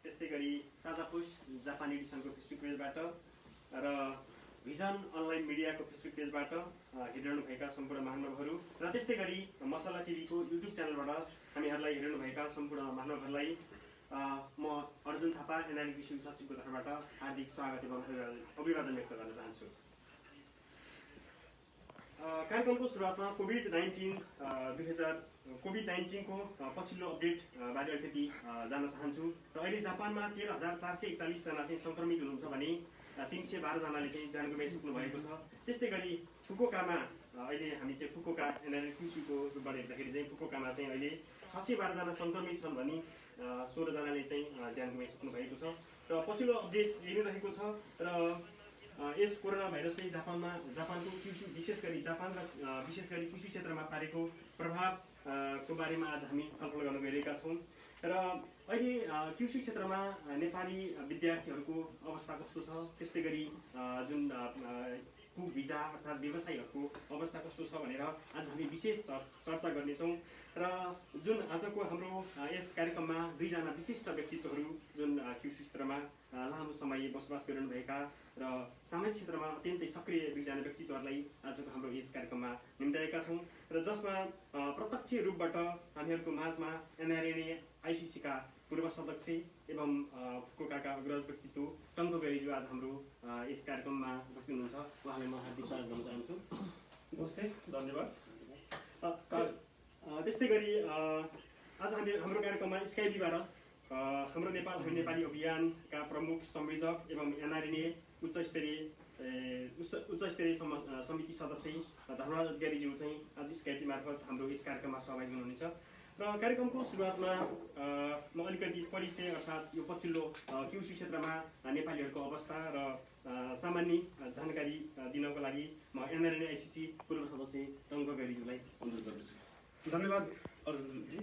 त्यस्तै गरी साझा पोस्ट जापान एडिसनको फेसबुक पेजबाट र भिजन अनलाइन मिडियाको फेसबुक पेजबाट हेरिरहनुभएका सम्पूर्ण महानुभावहरू र त्यस्तै गरी मसला टिभीको युट्युब च्यानलबाट हामीहरूलाई हेरिरहनुभएका सम्पूर्ण महानुभावहरूलाई म अर्जुन थापा एनआरएन कृषि सचिवको तर्फबाट हार्दिक स्वागत एवं अभिवादन व्यक्त गर्न चाहन्छु। कार्यक्रमको सुरुवातमा कोभिड-19 को पछिल्लो अपडेट बारे अलिकति जान्न चाहन्छु र अहिले जापानमा 13,441 जना चाहिँ संक्रमित हुनुहुन्छ भने 312 जनाले चाहिँ ज्यान गुमाइसक्नु भएको छ। त्यस्तै गरी फुकुओकामा अहिले हामी चाहिँ फुकुओका एनआरएन कृषिको रूपबाट हेर्दाखेरि चाहिँ फुकुओकामा चाहिँ अहिले 612 जना संक्रमित छन् भने 16 जनाले चाहिँ ज्यान गुमाइसक्नु भएको छ र पछिल्लो अपडेट यही रहेको छ। र यस कोरोना भाइरसले जापानको कृषि विशेष गरी कृषि क्षेत्रमा पारेको प्रभावको बारेमा आज हामी छलफल गर्न गइरहेका छौँ र अहिले कृषि क्षेत्रमा नेपाली विद्यार्थीहरूको अवस्था कस्तो छ, त्यस्तै गरी जुन भिजा अर्थात् व्यवसायीहरूको अवस्था कस्तो छ भनेर आज हामी विशेष चर्चा गर्नेछौँ र जुन आजको हाम्रो यस कार्यक्रममा दुईजना विशिष्ट व्यक्तित्वहरू जुन कृषि क्षेत्रमा लामो समय बसोबास गरिरहनुभएका र सामाजिक क्षेत्रमा अत्यन्तै सक्रिय दुईजना व्यक्तित्वहरूलाई आजको हाम्रो यस कार्यक्रममा निम्त्याएका छौँ र जसमा प्रत्यक्ष रूपबाट हामीहरूको माझमा एनआरएनए आइसिसीका पूर्व सदस्य एवं फुकुओकाका अग्रज व्यक्तित्व टङ्को गैरीज्यू आज हाम्रो यस कार्यक्रममा उपस्थित हुनुहुन्छ। उहाँलाई म हार्दिक स्वागत गर्न चाहन्छु। नमस्ते, धन्यवाद। त्यस्तै गरी आज हाम्रो कार्यक्रममा स्काइपीबाट हाम्रो नेपाली अभियानका प्रमुख संयोजक एवं एनआरएनए उच्च स्तरीय समिति सदस्य धर्मराज अधिकारीज्यू चाहिँ आज स्काइपी मार्फत हाम्रो यस कार्यक्रममा सहभागी हुनुहुनेछ र कार्यक्रमको सुरुवातमा म अलिकति परिचय अर्थात् यो पछिल्लो कृषि क्षेत्रमा नेपालीहरूको अवस्था र सामान्य जानकारी दिनको लागि म एनआरएनए आइसिसी पूर्व सदस्य टङ्को गैरीज्यूलाई अनुरोध गर्दछु। धन्यवाद अर्जुनजी।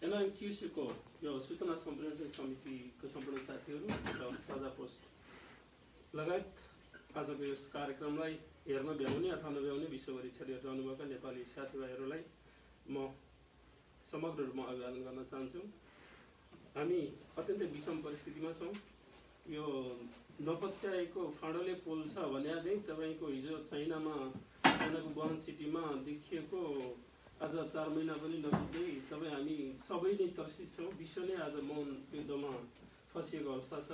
एनआरएन कृषिको यो सूचना सम्प्रेषण समितिको सम्पूर्ण साथीहरू र साझा पोस्ट लगायत आजको यस कार्यक्रमलाई हेर्न भ्याउने अथवा नभ्याउने विश्वभरि छरिरहनुभएका नेपाली साथीभाइहरूलाई म समग्र रूपमा अभिवादन गर्न चाहन्छु। हामी अत्यन्तै विषम परिस्थितिमा छौँ। यो नपत्याएको फाँडोले पोल्छ भने चाहिँ तपाईँको हिजो चाइनामा चाइनाको वुहान सिटीमा देखिएको आज 4 महिना पनि नबित्दै तपाईँ हामी सबै नै त्रसित छौँ। विश्व नै आज मौन युद्धमा फसिएको अवस्था छ,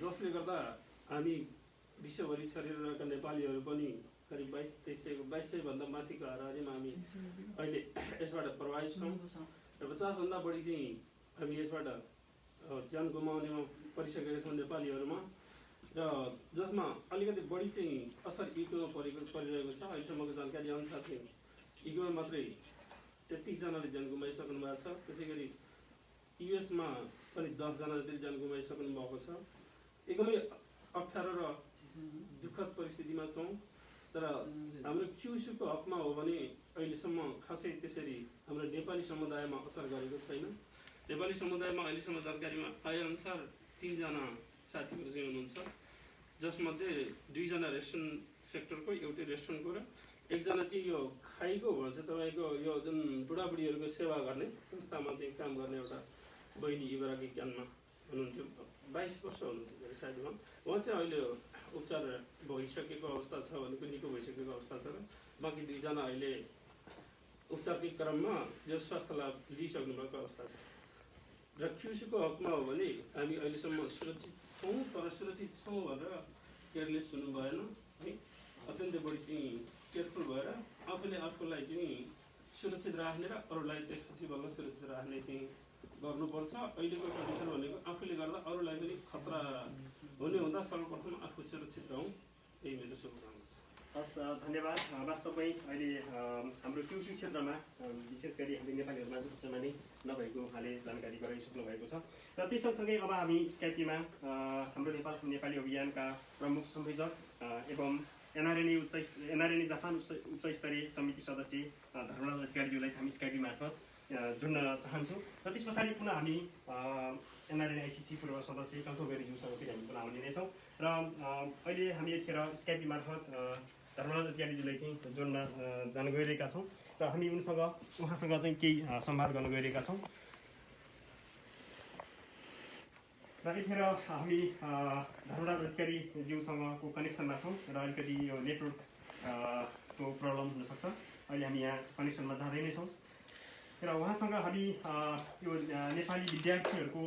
जसले गर्दा हामी विश्वभरि छरिरहेका नेपालीहरू पनि करिब 2200 भन्दा माथिको हाराहारीमा हामी अहिले यसबाट प्रभावित छौँ र 50 भन्दा बढी चाहिँ हामी यसबाट ज्यान गुमाउनेमा परिसकेका छौँ नेपालीहरूमा र जसमा अलिकति बढी चाहिँ असर इकोमा परिरहेको छ। अहिलेसम्मको जानकारी अनुसार चाहिँ इकोमा मात्रै 33 जनाले ज्यान गुमाइसक्नु भएको छ। त्यसै गरी युएसमा पनि 10 जना जति ज्यान गुमाइसक्नु भएको छ। एकदमै अप्ठ्यारो र दुःखद परिस्थितिमा छौँ। तर हाम्रो कृषिको हकमा हो भने अहिलेसम्म खासै त्यसरी हाम्रो नेपाली समुदायमा असर गरेको छैन। नेपाली समुदायमा अहिलेसम्म जानकारीमा आएअनुसार 3 जना साथीहरू चाहिँ हुनुहुन्छ, जसमध्ये 2 जना रेस्टुरेन्ट सेक्टरको, एउटै रेस्टुरेन्टको र 1 जना चाहिँ यो खाइको भन्छ तपाईँको यो जुन बुढाबुढीहरूको सेवा गर्ने संस्थामा चाहिँ काम गर्ने एउटा बहिनी इब्राकी ज्ञानमा हुनुहुन्थ्यो। 22 वर्ष हुनुहुन्छ सायद उहाँ चाहिँ अहिले उपचार भइसकेको अवस्था छ भनेको निको भइसकेको अवस्था छ र बाँकी 2 जना अहिले उपचारकै क्रममा जो स्वास्थ्य लाभ लिइसक्नु भएको अवस्था छ। र कृषिको हकमा हो भने हामी अहिलेसम्म सुरक्षित छौँ, तर सुरक्षित छौँ भनेर केयरलेस हुनु भएन है। अत्यन्तै बढी चाहिँ केयरफुल भएर आफूले आफूलाई चाहिँ सुरक्षित राख्ने र अरूलाई त्यसपछि बल्ल सुरक्षित राख्ने चाहिँ गर्नुपर्छ। अहिलेको कन्डिसन भनेको आफूले गर्दा अरूलाई पनि खतरा हुने हुँदा सर्वप्रथम आफू सुरक्षित रहौँ, यही मेरो शुभकामना छ। हस्, धन्यवाद। वास्तवमै अहिले हाम्रो कृषि क्षेत्रमा विशेष गरी हामी नेपालीहरूमा जुन नै नभएको उहाँले जानकारी गराइसक्नु भएको छ र त्यस सँगसँगै अब हामी स्काइपीमा हाम्रो नेपाली अभियानका प्रमुख संयोजक एवं एनआरएनए जापान उच्च स्तरीय समिति सदस्य धर्मराज अधिकारीज्यूलाई हामी स्काइपी मार्फत जोड्न चाहन्छौँ र त्यस पछाडि पुनः हामी एनआरएनए आइसिसी पूर्व सदस्य टङ्को गैरीज्यूसँग फेरि हामी पुनः आउनेछौँ र अहिले हामी यतिखेर स्काइपी मार्फत धर्मराज अधिकारीज्यूलाई चाहिँ जोड्न जान गइरहेका छौँ र हामी उहाँसँग चाहिँ केही संवाद गर्न गइरहेका छौँ। र यतिखेर हामी धर्मराज अधिकारीज्यूसँगको कनेक्सनमा छौँ र अलिकति यो नेटवर्क को प्रब्लम हुनसक्छ। अहिले हामी यहाँ कनेक्सनमा जाँदै नै छौँ र उहाँसँग हामी यो नेपाली विद्यार्थीहरूको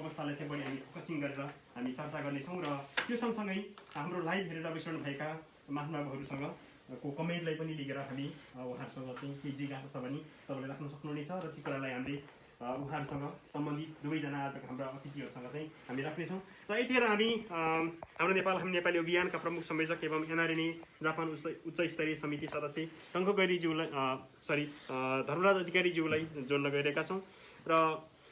अवस्थालाई चाहिँ बढी हामी फोकसिङ गरेर हामी चर्चा गर्नेछौँ र त्यो सँगसँगै हाम्रो लाइभ हेरेर बसिरहनुभएका महानुभावहरूसँग को कमेन्टलाई पनि लिएर हामी उहाँहरूसँग चाहिँ केही जिज्ञासा छ भने तपाईँले राख्न सक्नुहुनेछ र ती कुरालाई हामीले उहाँहरूसँग सम्बन्धित दुवैजना आजको हाम्रा अतिथिहरूसँग चाहिँ हामी राख्नेछौँ। र यतिखेर हामी हाम्रो हामी नेपाली अभियानका प्रमुख संयोजक एवं एनआरएनए जापान उच्च स्तरीय समिति सदस्य टङ्को गैरीज्यूलाई धर्मराज अधिकारीज्यूलाई जोड्न गइरहेका छौँ र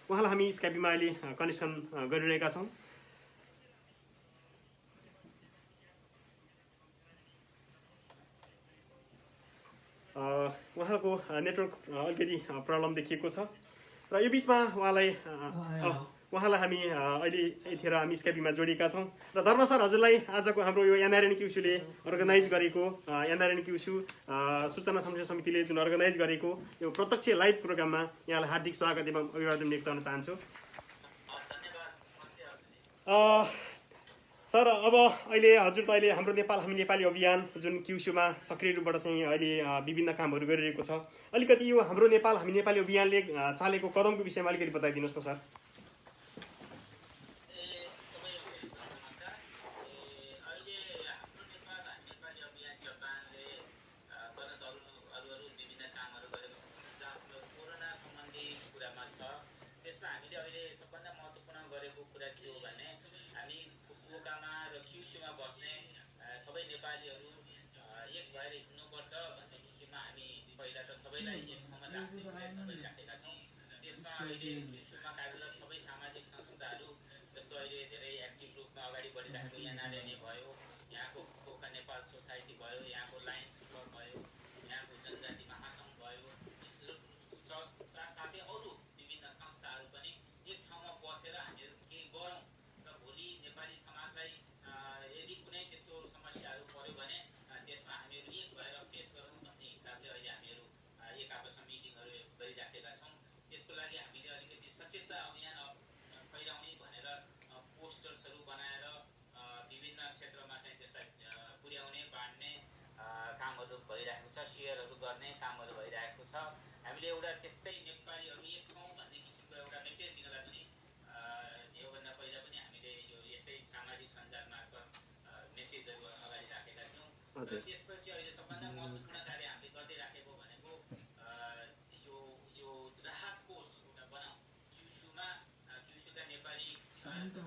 उहाँलाई हामी स्काइपमा अहिले कनेक्सन गरिरहेका छौँ। उहाँको नेटवर्क अलिकति प्रब्लम देखिएको छ र यो बिचमा उहाँलाई हामी अहिले यतिखेर हामी स्काइपीमा जोडिएका छौँ र धर्म सर हजुरलाई आजको हाम्रो यो एनआरएन क्युसुले अर्गनाइज गरेको एनआरएन क्युसु सूचना संरक्षण समितिले जुन अर्गनाइज गरेको यो प्रत्यक्ष लाइभ प्रोग्राममा यहाँलाई हार्दिक स्वागत एवं अभिवादन व्यक्त गर्न चाहन्छु। सर अब अहिले हजुर त अहिले हाम्रो हामी नेपाली अभियान जुन क्युसुमा सक्रिय रूपबाट चाहिँ अहिले विभिन्न कामहरू गरिरहेको छ, अलिकति यो हाम्रो हामी नेपाली अभियानले चालेको कदमको विषयमा अलिकति बताइदिनुहोस् न सर। सबै नेपालीहरू एक भएर हिँड्नुपर्छ भन्ने किसिममा हामी पहिला त सबैलाई एक ठाउँमा राख्ने प्रयत्न गरिराखेका छौँ। त्यसमा अहिले क्युसुमा कार्यरत सबै सामाजिक संस्थाहरू जस्तो अहिले धेरै एक्टिभ रूपमा अगाडि बढिरहेको एनआरएनए भयो, यहाँको फुकुओका नेपाल सोसाइटी भयो, यहाँको लायन्स क्लब भयो, यहाँको जनजाति महासङ्घ भयो, साथै अरू विभिन्न संस्थाहरू पनि एक ठाउँमा बसेर हामीहरू केही गरौँ र भोलि नेपाली समाजलाई यदि कुनै त्यस्तो समस्याहरू पर्यो भने त्यसमा हामीहरू एक भएर फेस गरौँ भन्ने हिसाबले अहिले हामीहरू एक आपसमा मिटिङहरू गरिराखेका छौँ। यसको लागि हामीले अलिकति सचेतता अभियान फैलाउने भनेर पोस्टर्सहरू बनाएर विभिन्न क्षेत्रमा चाहिँ त्यसलाई पुर्याउने बाँड्ने कामहरू भइरहेको छ, सेयरहरू गर्ने कामहरू भइरहेको छ। हामीले एउटा त्यस्तै नेपालीहरू एक छौँ भन्ने किसिमको एउटा मेसेज दिनलाई पनि योभन्दा पहिला पनि हामीले यो यस्तै सामाजिक सञ्जाल मार्फत मेसेजहरू अगाडि राखेका थियौँ। त्यसपछि अहिले सबभन्दा महत्त्वपूर्ण कार्य हामीले गर्दै राखेको भनेको यो राहत कोष एउटा बनाऊ क्युसुमा क्युसुका नेपाली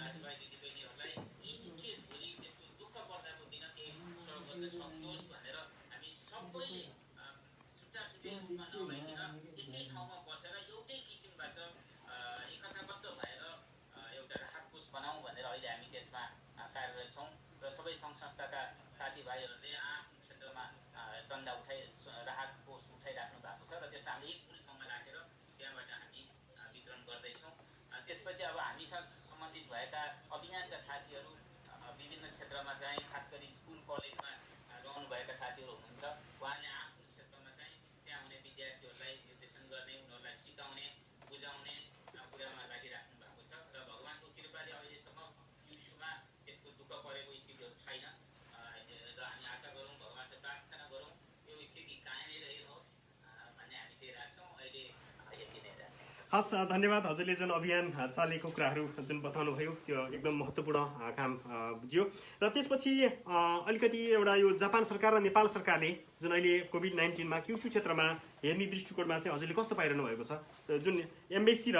दाजुभाइ दिदीबहिनीहरूलाई इनकेस भोलि त्यस्तो दुःख पर्दाको दिन केही सहयोग गर्न सकियोस् भनेर हामी सबैले छुट्टा छुट्टै रूपमा नभइकन एकै ठाउँमा बसेर एउटै किसिमबाट एकताबद्ध भएर एउटा राहत कोष बनाऊ भनेर अहिले हामी त्यसमा कार्यरत छौँ र सबै सङ्घ संस्थाका साथीभाइहरूले आफ्नो क्षेत्रमा चन्दा राहत कोष उठाइराख्नु भएको छ र त्यसलाई हामीले एक मूल ठाउँमा राखेर त्यहाँबाट हामी वितरण गर्दैछौँ। त्यसपछि अब हामीसँग सम्बन्धित भएका अभियानका साथीहरू विभिन्न क्षेत्रमा चाहिँ खास गरी स्कुल कलेजमा रहनुभएका साथीहरू हुनुहुन्छ, उहाँले आफ्नो क्षेत्रमा चाहिँ त्यहाँ हुने विद्यार्थीहरूलाई निर्देशन गर्ने, उनीहरूलाई सिकाउने, बुझाउने कुरामा लागिराख्नु भएको छ र भगवान्को कृपाले अहिलेसम्म क्युसुमा त्यस्तो दुःख परेको स्थितिहरू छैन र हामी आशा गरौँ, भगवान्सँग प्रार्थना गरौँ यो स्थिति कायमै रहिरहोस् भन्ने हामी त्यही राख्छौँ। अहिले यति नै राख्छौँ। हस्, धन्यवाद। हजुरले जुन अभियान चालेको कुराहरू जुन बताउनुभयो त्यो एकदम महत्त्वपूर्ण काम बुझ्यो। र त्यसपछि अलिकति एउटा यो जापान सरकार र नेपाल सरकारले जुन अहिले कोभिड-19मा क्युसु क्षेत्रमा हेर्ने दृष्टिकोणमा चाहिँ हजुरले कस्तो पाइरहनु भएको छ, जुन एम्बेसी र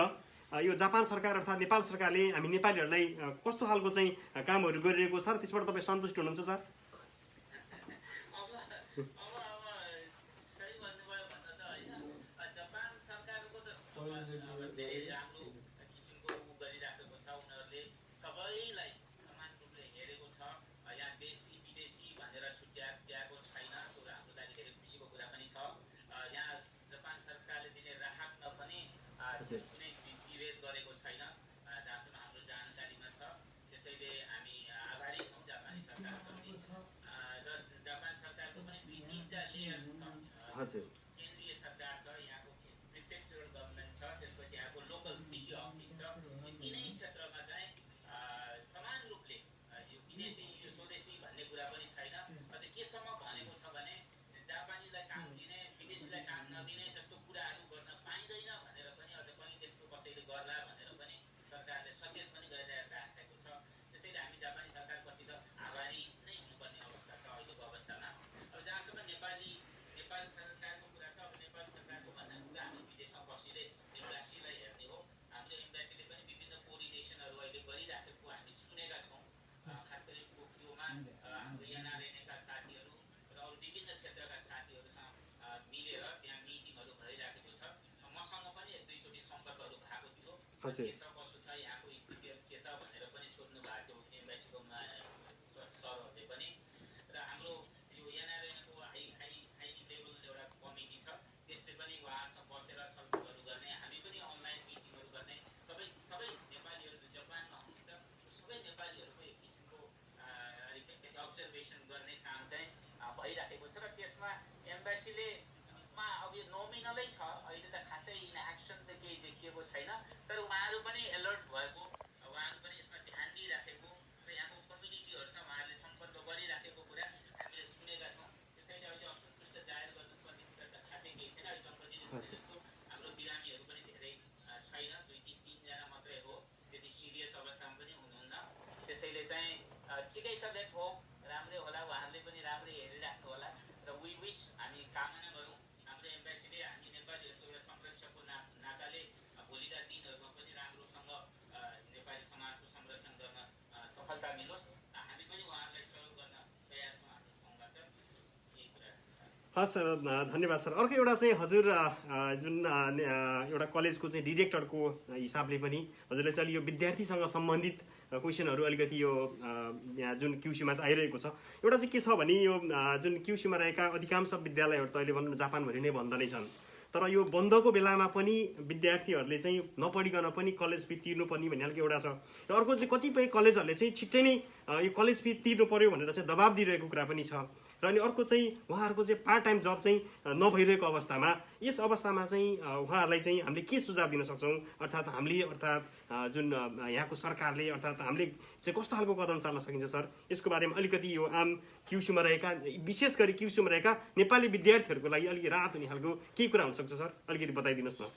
यो जापान सरकार अर्थात् नेपाल सरकारले हामी नेपालीहरूलाई कस्तो खालको चाहिँ कामहरू गरिरहेको छ र त्यसबाट तपाईँ सन्तुष्ट हुनुहुन्छ सर? धेरै राम्रो किसिमको गरिराखेको छ, उनीहरूले सबैलाई समान रूपले हेरेको छ। यहाँ देशी विदेशी भनेर छुट्याएको छैन, त्यो हाम्रो लागि धेरै खुसीको कुरा पनि छ। यहाँ जापान सरकारले दिने राहतमा पनि कुनै विभेद गरेको छैन जहाँसम्म हाम्रो जानकारीमा छ। त्यसैले हामी आभारी छौँ जापानी सरकारप्रति र जापान सरकारको पनि दुई तिनवटा लेयर्स छ। केन्द्रीय सरकार छ, यहाँको प्रिफेक्चरल गभर्मेन्ट छ, त्यसपछि यहाँको लोकल सिटी अफिस छ। यी तिनै क्षेत्रमा चाहिँ हजुर। के छ कसो छ यहाँको स्थितिहरू के छ भनेर पनि सोध्नु भएको थियो एम्बेसीको सरहरूले पनि। र हाम्रो यो एनआरएनको हाई लेभल एउटा कमिटी छ, त्यसले पनि उहाँसँग बसेर छलफलहरू गर्ने, हामी पनि अनलाइन मिटिङहरू गर्ने, सबै नेपालीहरू जो जापानमा हुनुहुन्छ सबै नेपालीहरूको एक किसिमको अलिकति अब्जर्भेसन गर्ने काम चाहिँ भइराखेको छ। र त्यसमा एम्बेसीले अब यो नोमिनलै छ, अहिले त खासै इन एक्सन त केही देखिएको छैन, तर उहाँहरू पनि एलर्ट भएको, उहाँहरू पनि यसमा ध्यान दिइराखेको र यहाँको कम्युनिटीहरूसँग उहाँहरूले सम्पर्क गरिराखेको कुरा हामीले सुनेका छौँ। त्यसैले अहिले असन्तुष्ट जाहेर गर्नुपर्ने कुरा त खासै केही छैन। अहिले दम्पतिले जस्तो हाम्रो बिरामीहरू पनि धेरै छैन, 2-3जना मात्रै हो, त्यति सिरियस अवस्थामा पनि हुनुहुन्न। त्यसैले चाहिँ ठिकै छ, लेट्स होप राम्रै होला, उहाँहरूले पनि राम्रै हेरिराख्नु होला। र वी विश, हामी कामना गरौँ हाम्रो एम्बेसीले हामी नेपालीहरूको एउटा संरक्षकको नाताले भोलिका दिनहरूमा पनि राम्रोसँग नेपाली समाजको संरक्षण गर्न सफलता मिलोस्। हामी पनि उहाँहरूलाई सहयोग गर्न तयार छौँ हाम्रो ठाउँबाट। यही कुरा हस् सर, धन्यवाद सर। अर्को एउटा चाहिँ हजुर जुन एउटा कलेजको चाहिँ डिरेक्टरको हिसाबले पनि हजुरले चाहिँ यो विद्यार्थीसँग सम्बन्धित क्वेसनहरू अलिकति यो यहाँ जुन क्युसीमा चाहिँ आइरहेको छ, एउटा चाहिँ के छ भने यो जुन क्युसीमा रहेका अधिकांश विद्यालयहरू त अहिले भनौँ जापानभरि नै बन्द नै छन्, तर यो बन्दको बेलामा पनि विद्यार्थीहरूले चाहिँ नपढिकन पनि कलेज फी तिर्नुपर्ने भन्ने खालको एउटा छ। र अर्को चाहिँ कतिपय कलेजहरूले चाहिँ छिट्टै नै यो कलेज फी तिर्नु पर्यो भनेर चाहिँ दबाब दिइरहेको कुरा पनि छ। र अनि अर्को चाहिँ उहाँहरूको चाहिँ पार्ट टाइम जब चाहिँ नभइरहेको अवस्थामा, यस अवस्थामा चाहिँ उहाँहरूलाई चाहिँ हामीले के सुझाव दिन सक्छौँ, अर्थात् जुन यहाँको सरकारले अर्थात् हामीले चाहिँ कस्तो खालको कदम चाल्न सकिन्छ सर, यसको बारेमा अलिकति यो आम क्युसीमा रहेका, विशेष गरी क्युसीमा रहेका नेपाली विद्यार्थीहरूको लागि अलिकति राहत हुने खालको केही कुरा हुनसक्छ सर, अलिकति बताइदिनुहोस् न।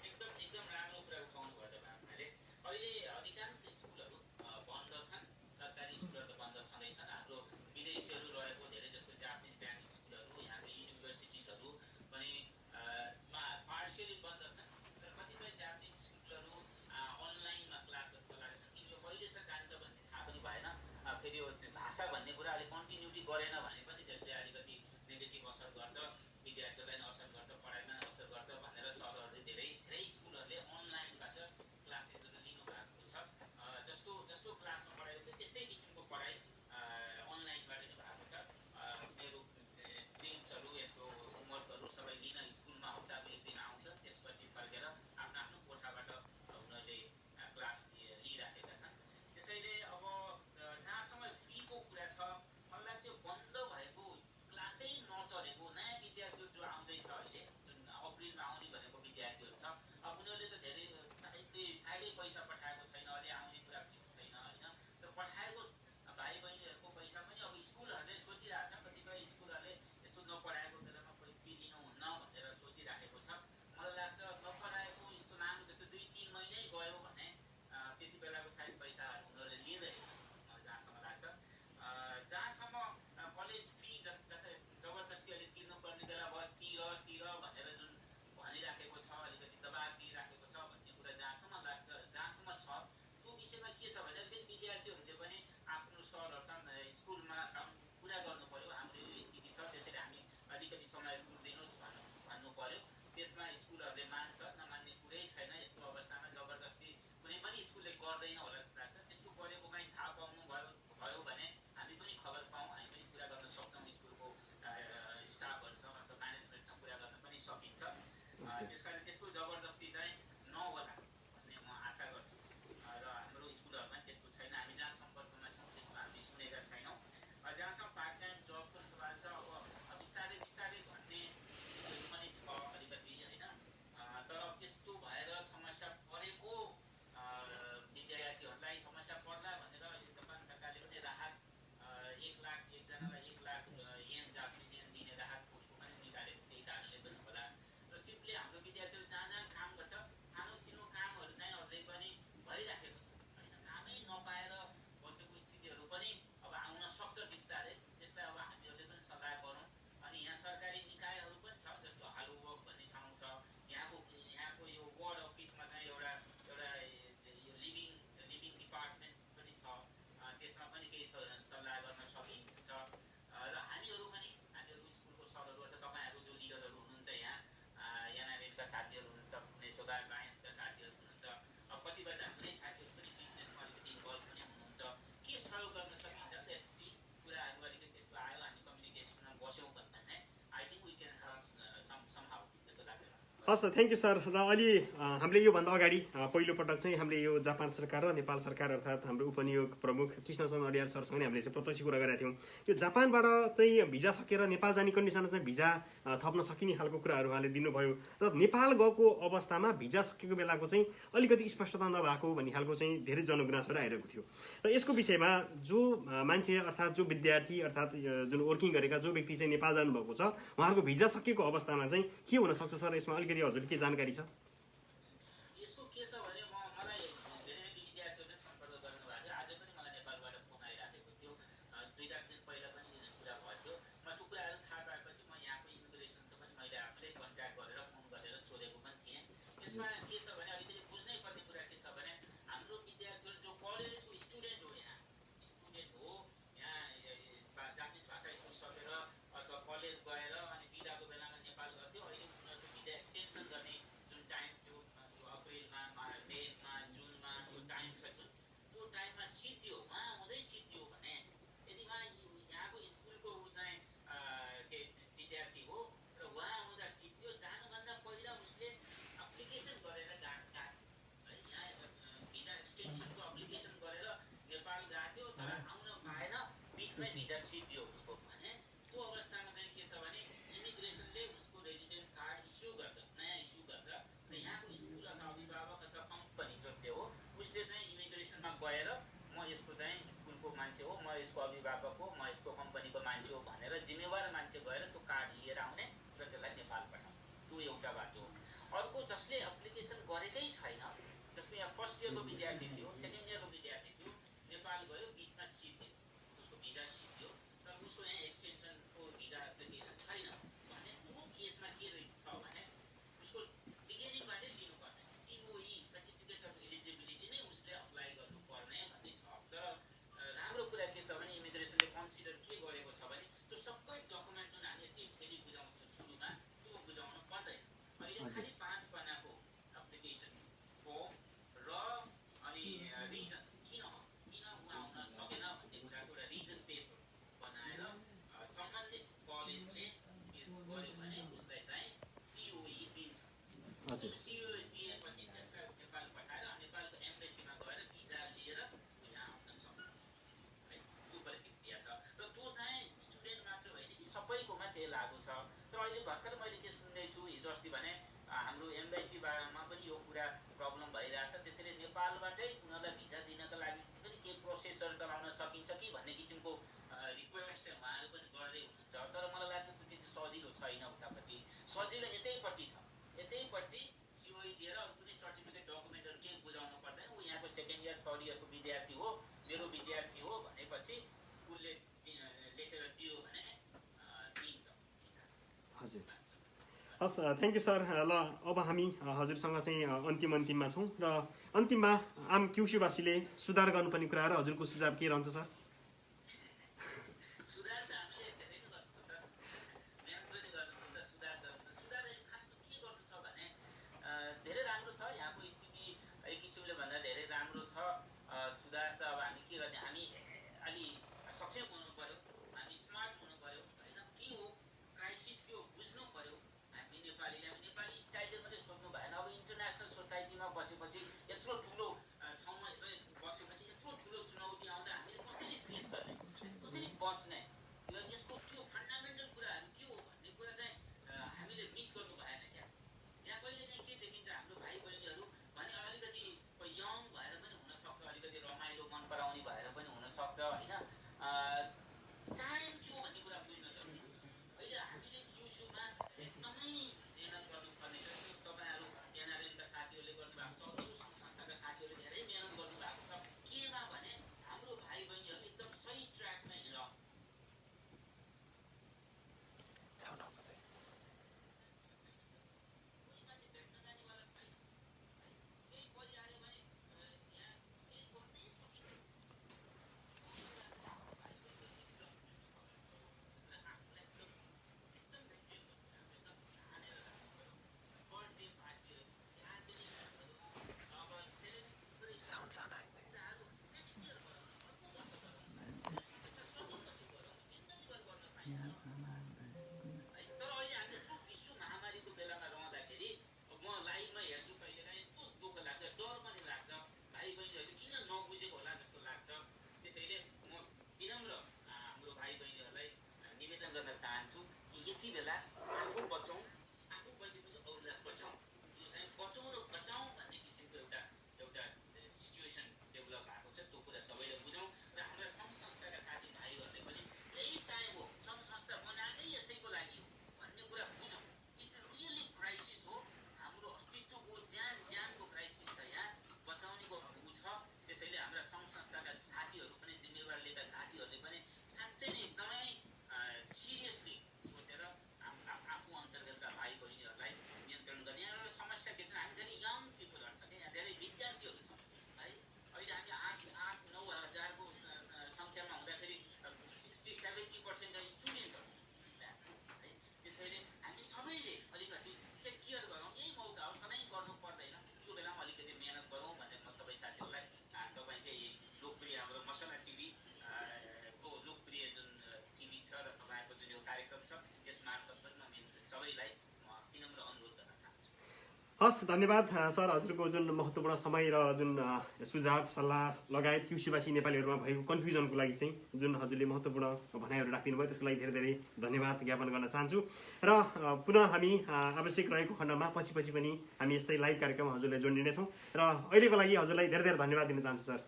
एकदम राम्रो कुरा उठाउनु भयो तपाईँहरूले। अहिले अधिकांश स्कुलहरू बन्द छन्, सरकारी स्कुलहरू त बन्द छँदैछन्। हाम्रो विदेशीहरू रहेको धेरै जस्तो जापानिज ब्याङ्क स्कुलहरू, यहाँको युनिभर्सिटिजहरू पनि पार्सियली बन्द छन्। र कतिपय जापानिज स्कुलहरू अनलाइनमा क्लासहरू चलाएका छन्। किन यो कहिलेसम्म जान्छ भन्ने थाहा पनि भएन। फेरि यो भाषा भन्ने कुरा अलिक कन्टिन्युटी गरेन भने पनि त्यसले अलिकति नेगेटिभ असर गर्छ, विद्यार्थीहरूलाई नै असर गर्छ, पढाइमा असर गर्छ भनेर सरहरूले धेरै स्कुलहरूले अनलाइनबाट क्लासेसहरू लिनुभएको छ। जस्तो क्लासमा पढाएको थियो त्यस्तै किसिमको पढाइ अनलाइनबाट नै भएको छ। मेरो प्रिन्ट्सहरू यस्तो होमवर्कहरू सबै लिन स्कुलमा हप्ताको एक दिन आउँछ, त्यसपछि फर्केर आफ्नो कोठाबाट उनीहरूले क्लास लिइराखेका छन्। त्यसैले अब जहाँसम्म फीको कुरा छ, मलाई लाग्छ बन्द भएको क्लासै नचलेको नयाँ विद्यार्थीहरू जो आउँदैछ अहिले, जुन अप्रिलमा आउने भनेको विद्यार्थीहरू छ, अब उनीहरूले त धेरै साइडै पैसा पठाएको छैन, अझै आउने कुरा फिक्स छैन होइन। र पठाएको भाइ बहिनीहरूको पैसा पनि अब स्कुलहरूले सोचिरहेछ, कतिपय स्कुलहरूले यस्तो नपढाएको बेलामा फी लिनुहुन्न भनेर सोचिराखेको छ। मलाई लाग्छ नपढाएको यस्तो लामो जस्तो 2-3 महिनै गयो भने त्यति बेलाको सायद पैसाहरू उनीहरूले लिँदैन, मलाई जहाँसम्म लाग्छ। जहाँसम्म कलेज फी जबरजस्ती अहिले तिर्नुपर्ने बेला भयो तिर भनेर जुन भनिराखेको छ, अलिकति दबाब दिइराखेको छ भन्ने कुरा जहाँसम्म लाग्छ, जहाँसम्म छ त्यो विषयमा के छ भने अलिकति विद्यार्थीहरूले पनि आफ्नो सरहरूसँग स्कुलमा कुरा गर्नु पर्यो, हाम्रो यो स्थिति छ, त्यसैले हामी अलिकति समय दिनुहोस् भन्नु पर्यो। त्यसमा स्कुलहरूले मान्छ नमान्ने कुरै छैन। यस्तो अवस्थामा जबरजस्ती कुनै पनि स्कुलले गर्दैन होला जस्तो लाग्छ। त्यस्तो गरेको काहीँ थाहा पाउनु भयो भने हामी पनि खबर पाऊँ, हामी पनि कुरा गर्न सक्छौँ, स्कुलको स्टाफहरूसँग अथवा म्यानेजमेन्टसँग कुरा गर्न पनि सकिन्छ। त्यसकारण त्यस्तो जबरजस्ती चाहिँ नहोला भन्ने म आशा गर्छु। र हाम्रो स्कुलहरूमा त्यस्तो छैन, हामी जहाँ सम्पर्कमा छौँ त्यस्तो हामीले सुनेका छैनौँ। जहाँसम्म पार्ट टाइम जबको सवाल छ, अब बिस्तारै भन्ने स्थितिहरू पनि छ अलिकति होइन। तर हस् थ्याङ्क यू सर। र अहिले हामीले योभन्दा अगाडि पहिलोपटक चाहिँ हामीले यो जापान सरकार र नेपाल सरकार अर्थात् हाम्रो उपनियोग प्रमुख कृष्णचन्द्र अडियाल सरसँग हामीले चाहिँ प्रत्यक्ष कुरा गरेका थियौँ। यो जापानबाट चाहिँ भिजा सकेर नेपाल जाने कन्डिसनमा चाहिँ भिजा थप्न सकिने खालको कुराहरू उहाँले दिनुभयो र नेपाल गएको अवस्थामा भिजा सकेको बेलाको चाहिँ अलिकति स्पष्टता नभएको भन्ने खालको चाहिँ धेरै जनगुनासोहरू आइरहेको थियो। र यसको विषयमा जो मान्छे अर्थात् जो विद्यार्थी अर्थात् जुन वर्किङ गरेका जो व्यक्ति चाहिँ नेपाल जानुभएको छ उहाँहरूको भिजा सकेको अवस्थामा चाहिँ के हुनसक्छ सर? यसमा अलिकति हजुर के जानकारी छ? यसको के छ भने मलाई धेरै विद्यार्थीहरूले सम्पर्क गर्नुभएको थियो। आज पनि मलाई नेपालबाट फोन आइराखेको थियो, 2-4 दिन पहिला पनि कुरा भएको थियो। म त्यो कुराहरू थाहा पाएपछि म यहाँको इमिग्रेसनसँग पनि मैले आफूले कन्ट्याक्ट गरेर फोन गरेर सोधेको पनि थिएँ। यसमा के छ भने अलिकति बुझ्नै पर्ने कुरा के छ भने हाम्रो विद्यार्थीहरू जो कलेजको स्टुडेन्ट हो, यहाँ जापानिज भाषा स्कुल सकेर अथवा कलेज गएर अनि बिदाको बेलामा नेपाल गर्थ्यो। अहिले उनीहरूको भिजा एक्सटेन्सन गर्ने जुन टाइम थियो अप्रिलमा, मेमा, जुनमा जो टाइम छ जुन त्यो टाइममा सिद्धियो, उहाँ हुँदै सिद्धियो भने यदि उहाँ यहाँको स्कुलको ऊ चाहिँ के विद्यार्थी हो र उहाँ हुँदा सिद्धियो, जानुभन्दा पहिला उसले एप्लिकेसन गरेर गएको है, यहाँ भिजा एक्सटेन्सनको एप्लिकेसन गरेर नेपाल गएको थियो तर आउन पाएन, बिचमै भिजा सिद्धियो उसको भने त्यो अवस्थामा चाहिँ के छ भने इमिग्रेसनले उसको रेजिडेन्स कार्ड इस्यु गर्छ, नयाँ इस्यु गर्छ र यहाँको स्कुल अथवा अभिभावक अथवा कम्पनी जसले हो उसले चाहिँ इमिग्रेसनमा गएर म यसको चाहिँ स्कुलको मान्छे हो, म यसको अभिभावक हो, म यसको कम्पनीको मान्छे हो भनेर जिम्मेवार मान्छे गएर त्यो कार्ड लिएर आउने र त्यसलाई नेपाल पठाउने, त्यो एउटा बाटो हो। अर्को जसले एप्लिकेसन गरेकै छैन, जसले यहाँ फर्स्ट इयरको विद्यार्थी थियो, सेकेन्ड इयरको विद्यार्थी थियो, नेपाल गयो, बिचमा सिद्धियो, उसको भिजा सिद्धियो तर उसको यहाँ एक्सटेन्सनको भिजा एप्लिकेसन छैन भने त्यो केसमा के छ भने उसको बिगिनिङबाटै लिनुपर्ने सिओई सर्टिफिकेट अफ एलिजिबिलिटी नै उसले अप्लाई गर्नुपर्ने भन्ने छ। तर राम्रो कुरा के छ भने इमिग्रेसनले कन्सिडर के गरेको छ भने त्यो सबै डकुमेन्ट जुन हामी फेरि बुझाउँछौँ सुरुमा त्यो बुझाउनु पर्दैन। अहिले खालि 5 पन्नाको एप्लिकेसन फर्म र अनि रिजन किन उहाँ आउन सकेन भन्ने कुराको एउटा रिजन पेपर बनाएर सम्बन्धित कलेजले गर्यो भने उसलाई चाहिँ सिओई दिन्छ। सिओई दिएपछि त्यसलाई नेपाल पठाएर नेपालको एम्बेसीमा गएर भिजा लिएर यहाँ आउन सक्छ है, त्यो प्रक्रिया छ र त्यो चाहिँ स्टुडेन्ट मात्र होइन कि सबैकोमा त्यही लागु छ। तर अहिले भर्खर मैले के सुन्दैछु हिजो अस्ति भने हाम्रो एम्बेसीमा पनि यो कुरा प्रब्लम भइरहेछ, त्यसैले नेपालबाटै उनीहरूलाई भिजा दिनको लागि पनि केही प्रोसेसहरू चलाउन सकिन्छ कि भन्ने किसिमको रिक्वेस्ट उहाँहरू पनि गर्दै हुनुहुन्छ। तर मलाई लाग्छ त्यो त्यति सजिलो छैन, उतापट्टि सजिलो यतैपट्टि छ, यतैपट्टि सिओई दिएर अरू कुनै सर्टिफिकेट डकुमेन्टहरू केही बुझाउनु पर्दैन। ऊ यहाँको सेकेन्ड इयर थर्ड इयरको विद्यार्थी हो, मेरो विद्यार्थी हो भनेपछि स्कुलले लेखेर दियो भने दिन्छ भिजा। हजुर हस् थ्याङ्क यू सर। ल अब हामी हजुरसँग चाहिँ अन्तिममा छौँ र अन्तिममा आम क्युसीवासीले सुधार गर्नुपर्ने कुराहरू हजुरको सुझाव के रहन्छ सर? सुधार त हामीले धेरै नै गर्नुपर्छ, मेहनत पनि गर्नुपर्छ, सुधार खासमा के गर्नु छ भने धेरै राम्रो छ यहाँको स्थिति, एक किसिमले भन्दा धेरै राम्रो छ। सुधार त अब हामी के गर्ने, हामी अलि सक्षम हुनु पर्यो, हामी स्मार्ट हुनु पर्यो होइन, के हो क्राइसिस के हो बुझ्नु पर्यो। हामी नेपाली स्टाइलले मात्रै सोध्नु भएन। अब इन्टरनेसनल सोसाइटीमा बसेपछि यत्रो ठुलो ठाउँमा बसेपछि यत्रो ठुलो चुनौती आउँदा हामीले कसरी फेस गर्ने, कसरी बस्ने, यसको त्यो फन्डामेन्टल कुराहरू के हो भन्ने कुरा चाहिँ हामीले मिस गर्नु भएन क्या। यहाँ कहिलेकाहीँ के देखिन्छ हाम्रो भाइ बहिनीहरू भने अलिकति यङ भएर पनि हुनसक्छ, अलिकति रमाइलो मन पराउने भएर पनि हुनसक्छ होइन, टाइम के हो भन्ने कुरा बुझ्न जरुरी छ। अहिले हामीले क्युसुमा एकदमै मेहनत गर्नुपर्ने जस्तो तपाईँहरू एनआरएलका साथीहरूले गर्नुभएको छ, अरू संस्थाका साथीहरूले धेरै मेहनत गर्नुभएको छ। केमा भने हाम्रो भाइ बहिनीहरू एकदम सही ट्र्याकमा हिँड, कोही मान्छे भेट्न जानेवाला छैन, केही परिहाल्यो भने यहाँ केही गर्नै सकिँदैन। त्यो कुरा चाहिँ हाम्रो भाइ बहिनीहरूले सबैलाई म विनम्र अनुरोध गर्न चाहन्छु। हस्, धन्यवाद सर। हजुरको जुन महत्त्वपूर्ण समय र जुन सुझाव सल्लाह लगायत क्युसीवासी नेपालीहरूमा भएको कन्फ्युजनको लागि चाहिँ जुन हजुरले महत्त्वपूर्ण भनाइहरू राखिदिनु भयो त्यसको लागि धेरै धेरै धन्यवाद ज्ञापन गर्न चाहन्छु। र पुनः हामी आवश्यक रहेको खण्डमा पछि पनि हामी यस्तै लाइभ कार्यक्रम हजुरलाई जोडिने छौँ र अहिलेको लागि हजुरलाई धेरै धेरै धन्यवाद दिन चाहन्छु सर।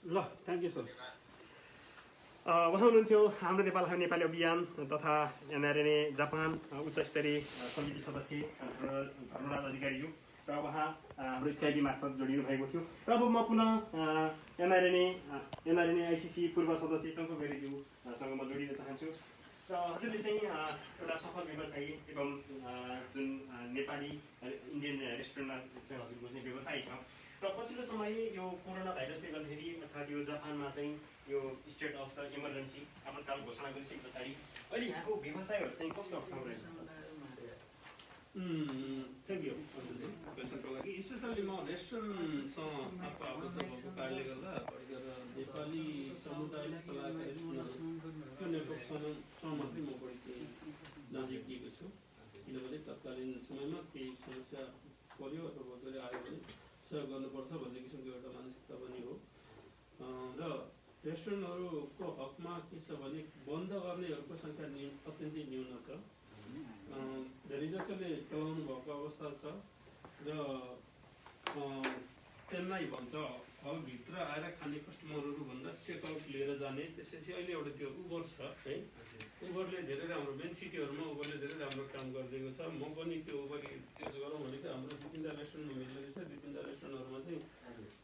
ल, थ्याङ्क यू सर। उहाँ हुनुहुन्थ्यो हाम्रो नेपाली अभियान तथा एनआरएनए जापान उच्च स्तरीय समिति सदस्य धर्मराज अधिकारीज्यू र उहाँ हाम्रो स्काइपी मार्फत जोडिनु भएको थियो। र अब म पुनः एनआरएनए आइसिसी पूर्व सदस्य टङ्क गैरीज्यूसँग म जोडिन चाहन्छु। र हजुरले चाहिँ एउटा सफल व्यवसायी एवं जुन नेपाली इन्डियन रेस्टुरेन्टमा चाहिँ हजुरको चाहिँ व्यवसाय छ र पछिल्लो समय यो कोरोना भाइरसले गर्दाखेरि अर्थात् यो जापानमा चाहिँ यो स्टेट अफ द इमर्जेन्सी आपतकाल घोषणा गरिसके पछाडि अहिले यहाँको व्यवसायहरू चाहिँ कस्तो अवस्थामा रहेको छ? थ्याङ्क यू क्वेसनको लागि। स्पेसल्ली म रेस्टुरेन्टसँग आबद्ध भएको कारणले गर्दा बढी गरेर नेपाली समुदायले चलाएका रेस्टुरेन्टहरू त्यो नेटवर्कसँग मात्रै म बढी चाहिँ नजिकिएको छु। किनभने तत्कालीन समयमा केही समस्या पर्यो अथवा गरी आयो भने सहयोग गर्नुपर्छ भन्ने किसिमको एउटा मानसिकता पनि हो। र रेस्टुरेन्टहरूको हकमा के छ भने बन्द गर्नेहरूको सङ्ख्या अत्यन्तै न्यून छ। धेरै जसोले चलाउनु भएको अवस्था छ र चेन्नई भन्छ हलभित्र आएर खाने कस्टमरहरू भन्दा टेकआउट लिएर जाने। त्यसपछि अहिले एउटा त्यो उबर छ है, उबरले धेरै राम्रो मेन सिटीहरूमा उबरले धेरै राम्रो काम गरिदिएको छ। म पनि त्यो उबर युज गरौँ भनेको हाम्रो 2-3 रेस्टुरेन्टमा मिल्दो रहेछ। 2-3 रेस्टुरेन्टहरूमा चाहिँ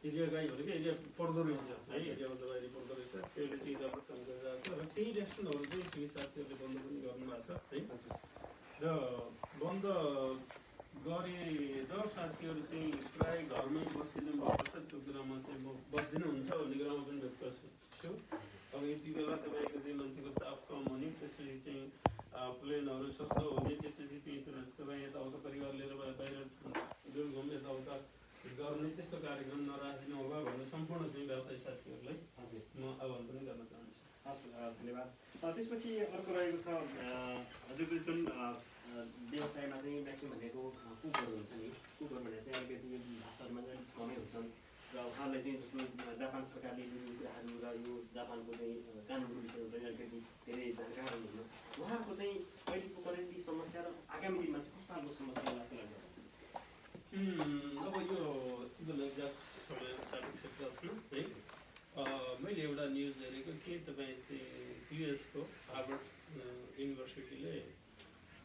एरिया गाई भनेको एरिया पर्दो रहेछ है, एरियाभन्दा बाहिर पर्दो रहेछ। त्यसले चाहिँ राम्रो काम गरिरहेको छ र केही रेस्टुरेन्टहरू चाहिँ केही साथीहरूले बन्द पनि गर्नुभएको छ है। र बन्द गरेर साथीहरू चाहिँ प्रायः घरमै बसिदिनु भएको छ। त्यो कुरामा चाहिँ म बस्दिनु हुन्छ भन्ने कुरामा पनि व्यक्त छु। अब यति बेला तपाईँको चाहिँ मान्छेको चाप कम हुने, त्यसपछि चाहिँ प्लेनहरू सस्तो हुने, त्यसपछि चाहिँ तपाईँ यताउता परिवार लिएर बाहिर डुलघुम यताउता गर्ने त्यस्तो कार्यक्रम नराखिनु होला भनेर सम्पूर्ण चाहिँ व्यवसायी साथीहरूलाई म आह्वान पनि गर्न चाहन्छु। हस्, धन्यवाद। त्यसपछि अर्को रहेको छ हजुरको जुन व्यवसायमा चाहिँ म्याक्सिमम भनेको कुकहरू हुन्छ नि, कुकहरू भनेर चाहिँ अलिकति यो भाषाहरूमा चाहिँ कमै हुन्छन् र उहाँहरूलाई चाहिँ जस्तो जापान सरकारले जुन कुराहरू र यो जापानको चाहिँ कानुनको विषयमा पनि अलिकति धेरै जानकार हुनुहुन्न। उहाँहरूको चाहिँ अहिलेको करेन्टली समस्या र आगामी दिनमा चाहिँ कस्तो खालको समस्या लाग्छ? अब यो एकदम एक्ज्याक्ट समय है, मैले एउटा न्युज हेरेको थिएँ। तपाईँ चाहिँ युएसको हार्वर्ड युनिभर्सिटीले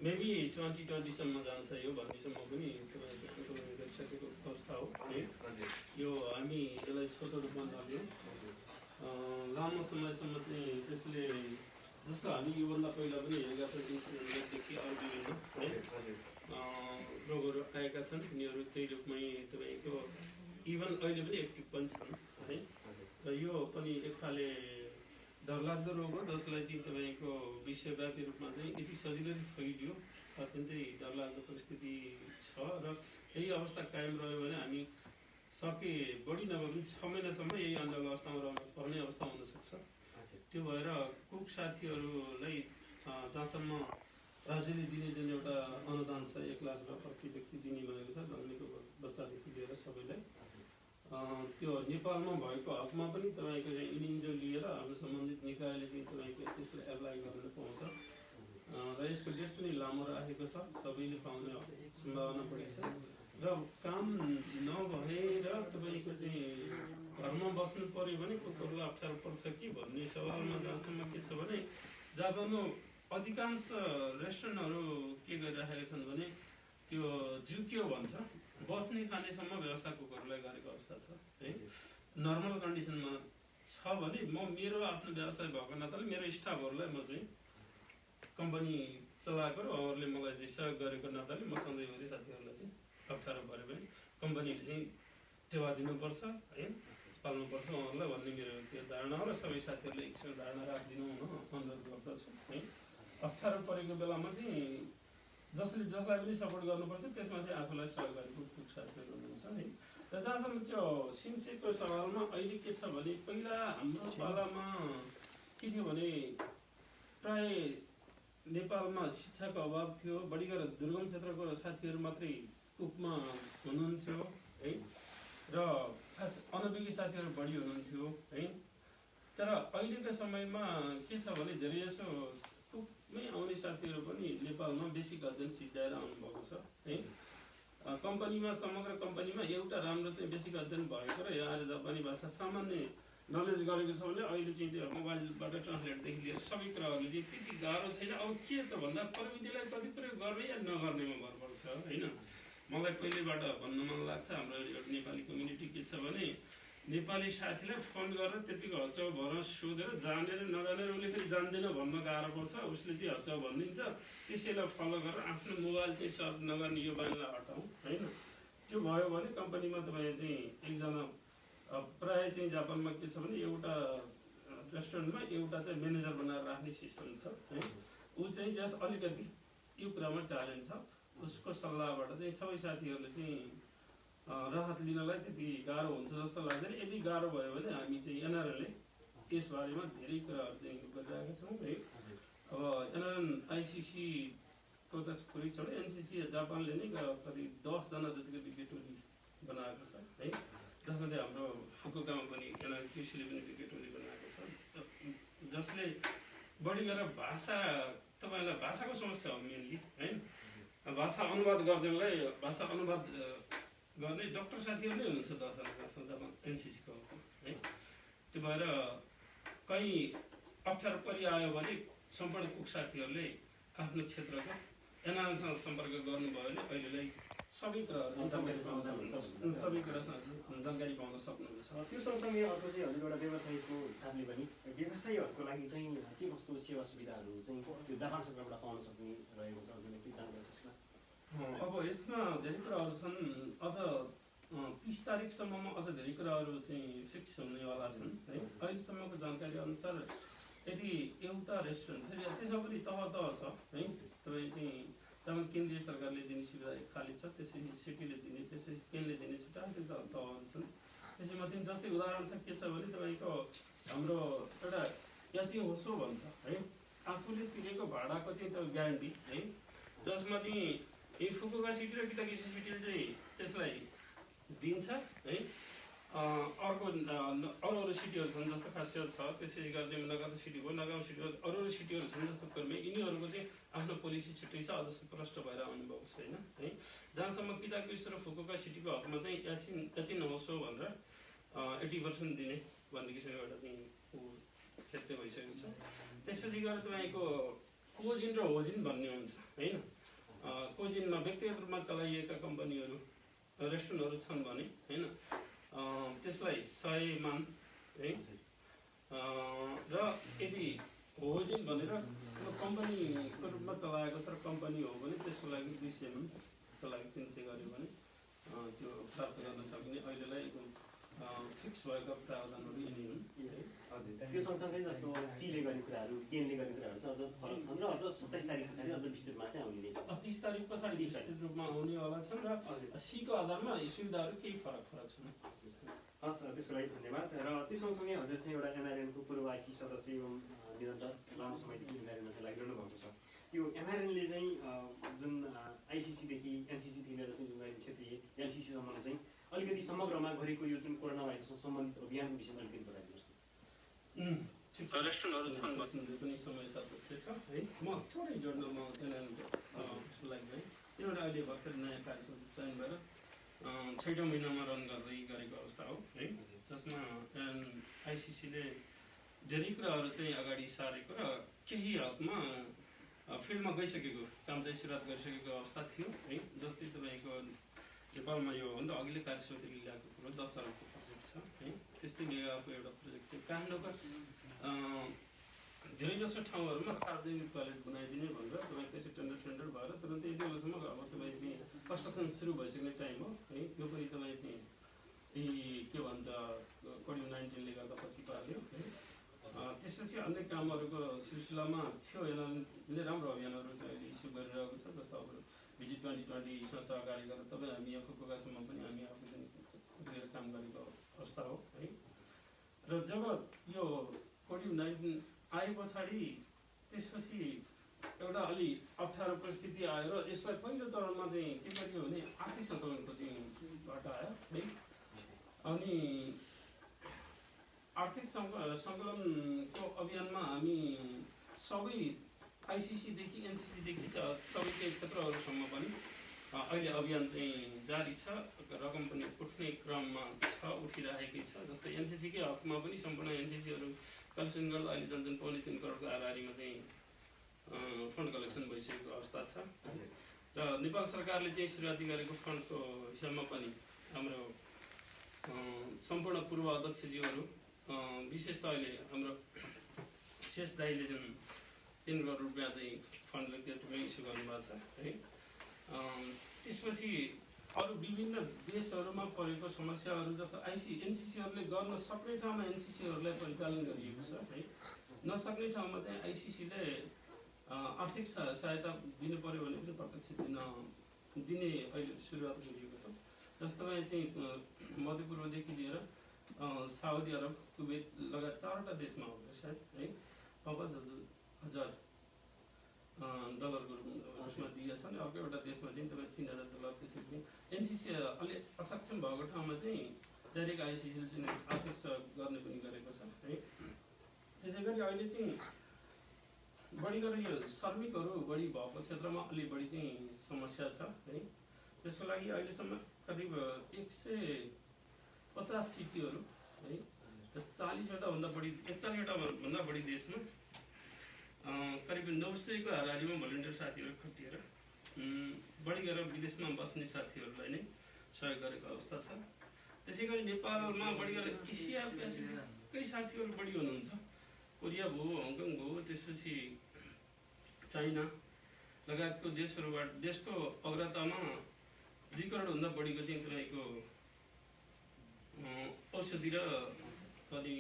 मेबी 2020सम्म जान्छ यो भन्नेसम्म पनि तपाईँले गरिसकेको अवस्था हो है। यो हामी यसलाई छोटो रूपमा नलियौँ, लामो समयसम्म चाहिँ त्यसले जस्तो हामी योभन्दा पहिला पनि हेरेका छौँ इन्फ्लुएन्जादेखि अरू विभिन्न है रोगहरू आएका छन्। तिनीहरू त्यही रूपमै तपाईँको इभन अहिले पनि एक्टिभ पनि छन् है। र यो पनि एक खाले डरलाग्दो रोग हो जसलाई चाहिँ तपाईँको विश्वव्यापी रूपमा चाहिँ यति सजिलै फैलियो, अत्यन्तै डरलाग्दो परिस्थिति छ। र यही अवस्था कायम रह्यो भने हामी सके बढी नभए पनि 6 महिनासम्म यही अन्य अवस्थामा रहन पर्ने अवस्था हुनसक्छ। त्यो भएर कुक साथीहरूलाई जहाँसम्म राज्यले दिने जुन एउटा अनुदान छ 1 लाख प्रति व्यक्ति दिने भनेको छ, जन्मेको बच्चादेखि लिएर सबैलाई, त्यो नेपालमा भएको हकमा पनि तपाईँको चाहिँ इनिन्जो लिएर हाम्रो सम्बन्धित निकायले चाहिँ तपाईँको त्यसलाई एप्लाई गर्न पाउँछ। र यसको डेट पनि लामो राखेको छ, सबैले पाउने सम्भावना बढी छ। र काम नभएर तपाईँको चाहिँ घरमा बस्नु पर्यो भने कुकुरलाई अप्ठ्यारो पर्छ कि भन्ने सवालमा जहाँसम्म के छ भने जापानमा अधिकांश रेस्टुरेन्टहरू के गरिराखेका छन् भने त्यो जुक्यो भन्छ, बस्ने खानेसम्म व्यवस्था कुकुरलाई गरेको अवस्था छ है। नर्मल कन्डिसनमा छ भने म मेरो आफ्नो व्यवसाय भएको नाताले मेरो स्टाफहरूलाई म चाहिँ कम्पनी चलाएको र उहाँहरूले मलाई चाहिँ सहयोग गरेको नाताले म सधैँभरि साथीहरूलाई चाहिँ अप्ठ्यारो पऱ्यो भने कम्पनीले चाहिँ टेवा दिनुपर्छ है, पाल्नुपर्छ उहाँहरूलाई भन्ने मेरो त्यो धारणा हो। र सबै साथीहरूले एक धारणा राखिदिनु अनुरोध गर्दछु है। अप्ठ्यारो परेको बेलामा चाहिँ जसले जसलाई पनि सपोर्ट गर्नुपर्छ त्यसमा चाहिँ आफूलाई सहयोग गरेको कुक साथीहरू हुनुहुन्छ है। र जहाँसम्म त्यो सिन्सेको सवालमा अहिले के छ भने पहिला हाम्रो पालामा के थियो भने प्राय नेपालमा शिक्षाको अभाव थियो, बढी गरेर दुर्गम क्षेत्रको साथीहरू मात्रै कुकमा हुनुहुन्थ्यो है, र खास अनभिज्ञ साथीहरू बढी हुनुहुन्थ्यो है। तर अहिलेको समयमा के छ भने धेरै जसो कुकमै आउने साथीहरू पनि नेपालमा बेसिक अध्ययन सिद्ध्याएर आउनुभएको छ है। कम्पनीमा समग्र कम्पनीमा एउटा राम्रो चाहिँ बेसिक अध्ययन भएको र यहाँ आएर जापानी भाषा सामान्य नलेज गरेको छ भने अहिले चाहिँ त्यो मोबाइलबाट ट्रान्सलेटदेखि लिएर सबै कुराहरूले चाहिँ त्यति गाह्रो छैन। अब के त भन्दा प्रविधिलाई कति प्रयोग गर्ने या नगर्नेमा भर पर्छ होइन। मलाई पहिलेबाट भन्न मन लाग्छ, हाम्रो एउटा नेपाली कम्युनिटी के छ भने नेपाली साथीलाई फोन गरेर त्यतिको हचाउ भर सोधेर जानेर नजानेर उसले फेरि जान्दैन भन्न गाह्रो पर्छ, उसले चाहिँ हचाउ भनिदिन्छ। त्यसैलाई फलो गरेर आफ्नो मोबाइल चाहिँ सर्च नगर्ने यो बानीलाई हटाउँ होइन। त्यो भयो भने कम्पनीमा तपाईँ चाहिँ एकजना प्राय चाहिँ जापानमा के छ भने एउटा रेस्टुरेन्टमा एउटा चाहिँ म्यानेजर बनाएर राख्ने सिस्टम छ है। ऊ चाहिँ जस अलिकति यो कुरामा ट्यालेन्ट छ, उसको सल्लाहबाट चाहिँ सबै साथीहरूले चाहिँ राहत लिनलाई त्यति गाह्रो हुन्छ जस्तो लाग्दैन। यदि गाह्रो भयो भने हामी चाहिँ एनआरएनले त्यसबारेमा धेरै कुराहरू चाहिँ गरिरहेका छौँ है। अब एनआरएन आइसिसी को त कुरै छोडे एनसिसी जापानले नै करिब 10 जना जतिको विकेट टोली बनाएको छ है, जसमध्ये हाम्रो फुकुकामा पनि एनआरएन क्युसीले पनि विकेट टोली बनाएको छ, जसले बढी गरेर भाषा तपाईँलाई भाषाको समस्या हो मेनली है। भाषा अनुवाद गरिदिनलाई भाषा अनुवाद गर्ने डक्टर साथीहरू नै हुनुहुन्छ 10 जना खासमा एनसिसीको है। त्यो भएर कहीँ अप्ठ्यारो परिआयो भने सम्पूर्ण कुक साथीहरूले आफ्नो क्षेत्रको एनआरएनसँग सम्पर्क गर्नुभयो भने अहिलेलाई सबै कुराहरू जानकारी पाउन सक्नुहुन्छ। त्यो सँगसँगै अर्को चाहिँ हजुर एउटा व्यवसायको हिसाबले पनि व्यवसायीहरूको लागि चाहिँ के कस्तो सेवा सुविधाहरू चाहिँ त्यो जापान सरकारबाट पाउन सक्ने रहेको छ, हजुरले के जानकारी छ यसमा? अब यसमा धेरै कुराहरू छन्। अझ 30 तारिकसम्ममा अझ धेरै कुराहरू चाहिँ फिक्स हुनेवाला छन् है। अहिलेसम्मको जानकारी अनुसार यदि एउटा रेस्टुरेन्ट फेरि त्यसमा पनि तह छ है, तपाईँ चाहिँ तपाईँ केन्द्रीय सरकारले दिने सुविधा खाली छ, त्यसपछि सिटीले दिने, त्यसपछि केन्द्रले दिने छुट्टा तहहरू छन्। त्यसैमा चाहिँ जस्तै उदाहरण छ के छ भने तपाईँको हाम्रो एउटा याची होसो भन्छ है, आफूले तिरेको भाडाको चाहिँ त्यो ग्यारेन्टी है, जसमा चाहिँ फुकुका सिटी र किताकिसी सिटीले चाहिँ त्यसलाई दिन्छ है। अर्को अरू सिटीहरू छन् जस्तो खासियत छ, त्यसै गरी नगाउँ सिटी भयो, नगाउँ सिटी भयो, अरू सिटीहरू छन् जस्तो कर्मी, यिनीहरूको चाहिँ आफ्नो पोलिसी छुट्टै छ, अझ स्पष्ट भएर आउनुभएको छैन है। जहाँसम्म किताकिसी र फुकुका सिटीको हकमा चाहिँ याचिन होसो भनेर 80% दिने भन्ने किसिमको एउटा चाहिँ खेत्ते भइसकेको छ। त्यसपछि गएर तपाईँको कोजिन र होजिन भन्ने हुन्छ होइन। कोजिनमा व्यक्तिगत रूपमा चलाइएका कम्पनीहरू रेस्टुरेन्टहरू छन् भने होइन, त्यसलाई 100 मान है। र यदि होजिन भनेर कम्पनीको रूपमा चलाएको छ र कम्पनी हो भने त्यसको लागि 200 को लागि सिन्से गऱ्यो भने त्यो प्राप्त गर्न सक्ने अहिलेलाई फिक्स भएका प्रावधानहरू यिनी हुन्। हजुर, त्यो सँगसँगै जस्तो सीले गर्ने कुराहरू, केनले गर्ने कुराहरू चाहिँ अझ फरक छन् र अझ 27 तारिक पछाडि अझ विस्तृतमा चाहिँ आउने नै छ। 30 तारिक पछाडि विस्तृत रूपमा आउनेवाला छन् र सीको आधारमा यी सुविधाहरू केही फरक छन्। हस्, त्यसको लागि धन्यवाद। र त्यो सँगसँगै हजुर चाहिँ एउटा एनआरएनको पूर्व आइसी सदस्य एवं निरन्तर लामो समयदेखि एनआरएनमा चाहिँ लागिरहनु भएको छ। यो एनआरएनले चाहिँ जुन आइसिसीदेखि एनसिसीदेखि लिएर चाहिँ जुन क्षेत्रीय एलसिसीसम्म चाहिँ अलिकति समग्रमा गरेको यो जुन कोरोना भाइरससँग सम्बन्धित अभियानको विषयमा अलिकति बताइदिनुहोस् न। रेस्टुरेन्टहरू छन् बस्नु पनि समय सापेक्ष छ है। म थोरै जोड्न म एनआरएनको लागि है, किनभने अहिले भर्खर नयाँ कार्यक्रम चयन भएर 6औं महिनामा रन गर्दै गरेको अवस्था हो है, जसमा आइसिसीले धेरै कुराहरू चाहिँ अगाडि सारेको र केही हदमा फिल्डमा गइसकेको काम चाहिँ सुरुवात गरिसकेको अवस्था थियो है। जस्तै तपाईँको नेपालमा यो भन्दा अघिल्लो कार्यसमितिले ल्याएको कुरो 10 अरबको प्रोजेक्ट छ है। त्यस्तै मेगाको एउटा प्रोजेक्ट चाहिँ काठमाडौँका धेरैजसो ठाउँहरूमा सार्वजनिक टोयलेट बनाइदिने भनेर तपाईँ त्यसै टेन्डर भएर तुरन्तै यति बेलासम्म अब तपाईँ चाहिँ कन्स्ट्रक्सन सुरु भइसक्ने टाइम हो है। यो पनि तपाईँ चाहिँ के भन्छ कोभिड-19ले गर्दा पछि पार्यो है। त्यसपछि अन्य कामहरूको सिलसिलामा थियो, एनआरएनले राम्रो अभियानहरू चाहिँ अहिले इस्यु गरिरहेको छ। जस्तो अब भिजिट 2020सँग सहकारी गरेर तपाईँ हामी यहाँ फुकुकासम्म पनि हामी आफूले काम गरेको अवस्था हो है। र जब यो कोभिड-19 आए पछाडि त्यसपछि एउटा अलि अप्ठ्यारो परिस्थिति आयो र यसलाई पहिलो चरणमा चाहिँ के गरियो भने आर्थिक सङ्कलनको चाहिँ घाटा आयो है। अनि आर्थिक सङ्कलनको अभियानमा हामी सबै आइसिसीदेखि एनसिसीदेखि सबैकै क्षेत्रहरूसम्म पनि अहिले अभियान चाहिँ जारी छ, रकम पनि उठ्ने क्रममा छ, उठिरहेकै छ। जस्तै एनसिसीकै हकमा पनि सम्पूर्ण एनसिसीहरू कलेक्सन गर्दा अहिले झन् 3.5 करोडको हाराहारीमा चाहिँ फन्ड कलेक्सन भइसकेको अवस्था छ। र नेपाल सरकारले चाहिँ सुरुवाती गरेको फन्डको हिसाबमा पनि हाम्रो सम्पूर्ण पूर्व अध्यक्षज्यूहरू विशेष त अहिले हाम्रो शेष दाइले जुन 3 करोड रुपियाँ चाहिँ फन्ड व्यक्तिगतमै इस्यु गर्नुभएको छ है। त्यसपछि अरू विभिन्न देशहरूमा परेको समस्याहरू जस्तो एनसिसीहरूले गर्न सक्ने ठाउँमा एनसिसीहरूलाई परिचालन गरिएको छ है। नसक्ने ठाउँमा चाहिँ आइसिसीले आर्थिक सहायता दिनु पर्यो भने पनि प्रत्यक्ष दिने अहिले सुरुवात गरिएको छ। जस्तोमा चाहिँ मध्यपूर्वदेखि लिएर साउदी अरब, कुवेत लगायत 4वटा देशमा हो सायद है 50,000 डलरको उसमा दिएका छन्। अर्को एउटा देशमा चाहिँ तपाईँ 3,000 डलर त्यसरी चाहिँ एनसिसी अलि असक्षम भएको ठाउँमा चाहिँ डाइरेक्ट आइसिसीले चाहिँ आर्थिक सहयोग गर्ने पनि गरेको छ है। त्यसै गरी अहिले चाहिँ बढी गरेर यो श्रमिकहरू बढी भएको क्षेत्रमा अलि बढी चाहिँ समस्या छ है। त्यसको लागि अहिलेसम्म करिब 150 सिटीहरू है 40वटा भन्दा बढी 41वटा भन्दा बढी देशमा करिब 900 को हाराहारीमा भलिन्टियर साथीहरू खटिएर बढी गरेर विदेशमा बस्ने साथीहरूलाई नै सहयोग गरेको अवस्था छ। त्यसै गरी नेपालमा बढी गरेर एसिया पेसिफिककै साथीहरू बढी हुनुहुन्छ। कोरिया भयो, हङकङ भयो, त्यसपछि चाइना लगायतको देशहरूबाट देशको अग्रतामा 2 करोडभन्दा बढीको चाहिँ तपाईँको औषधि र अनि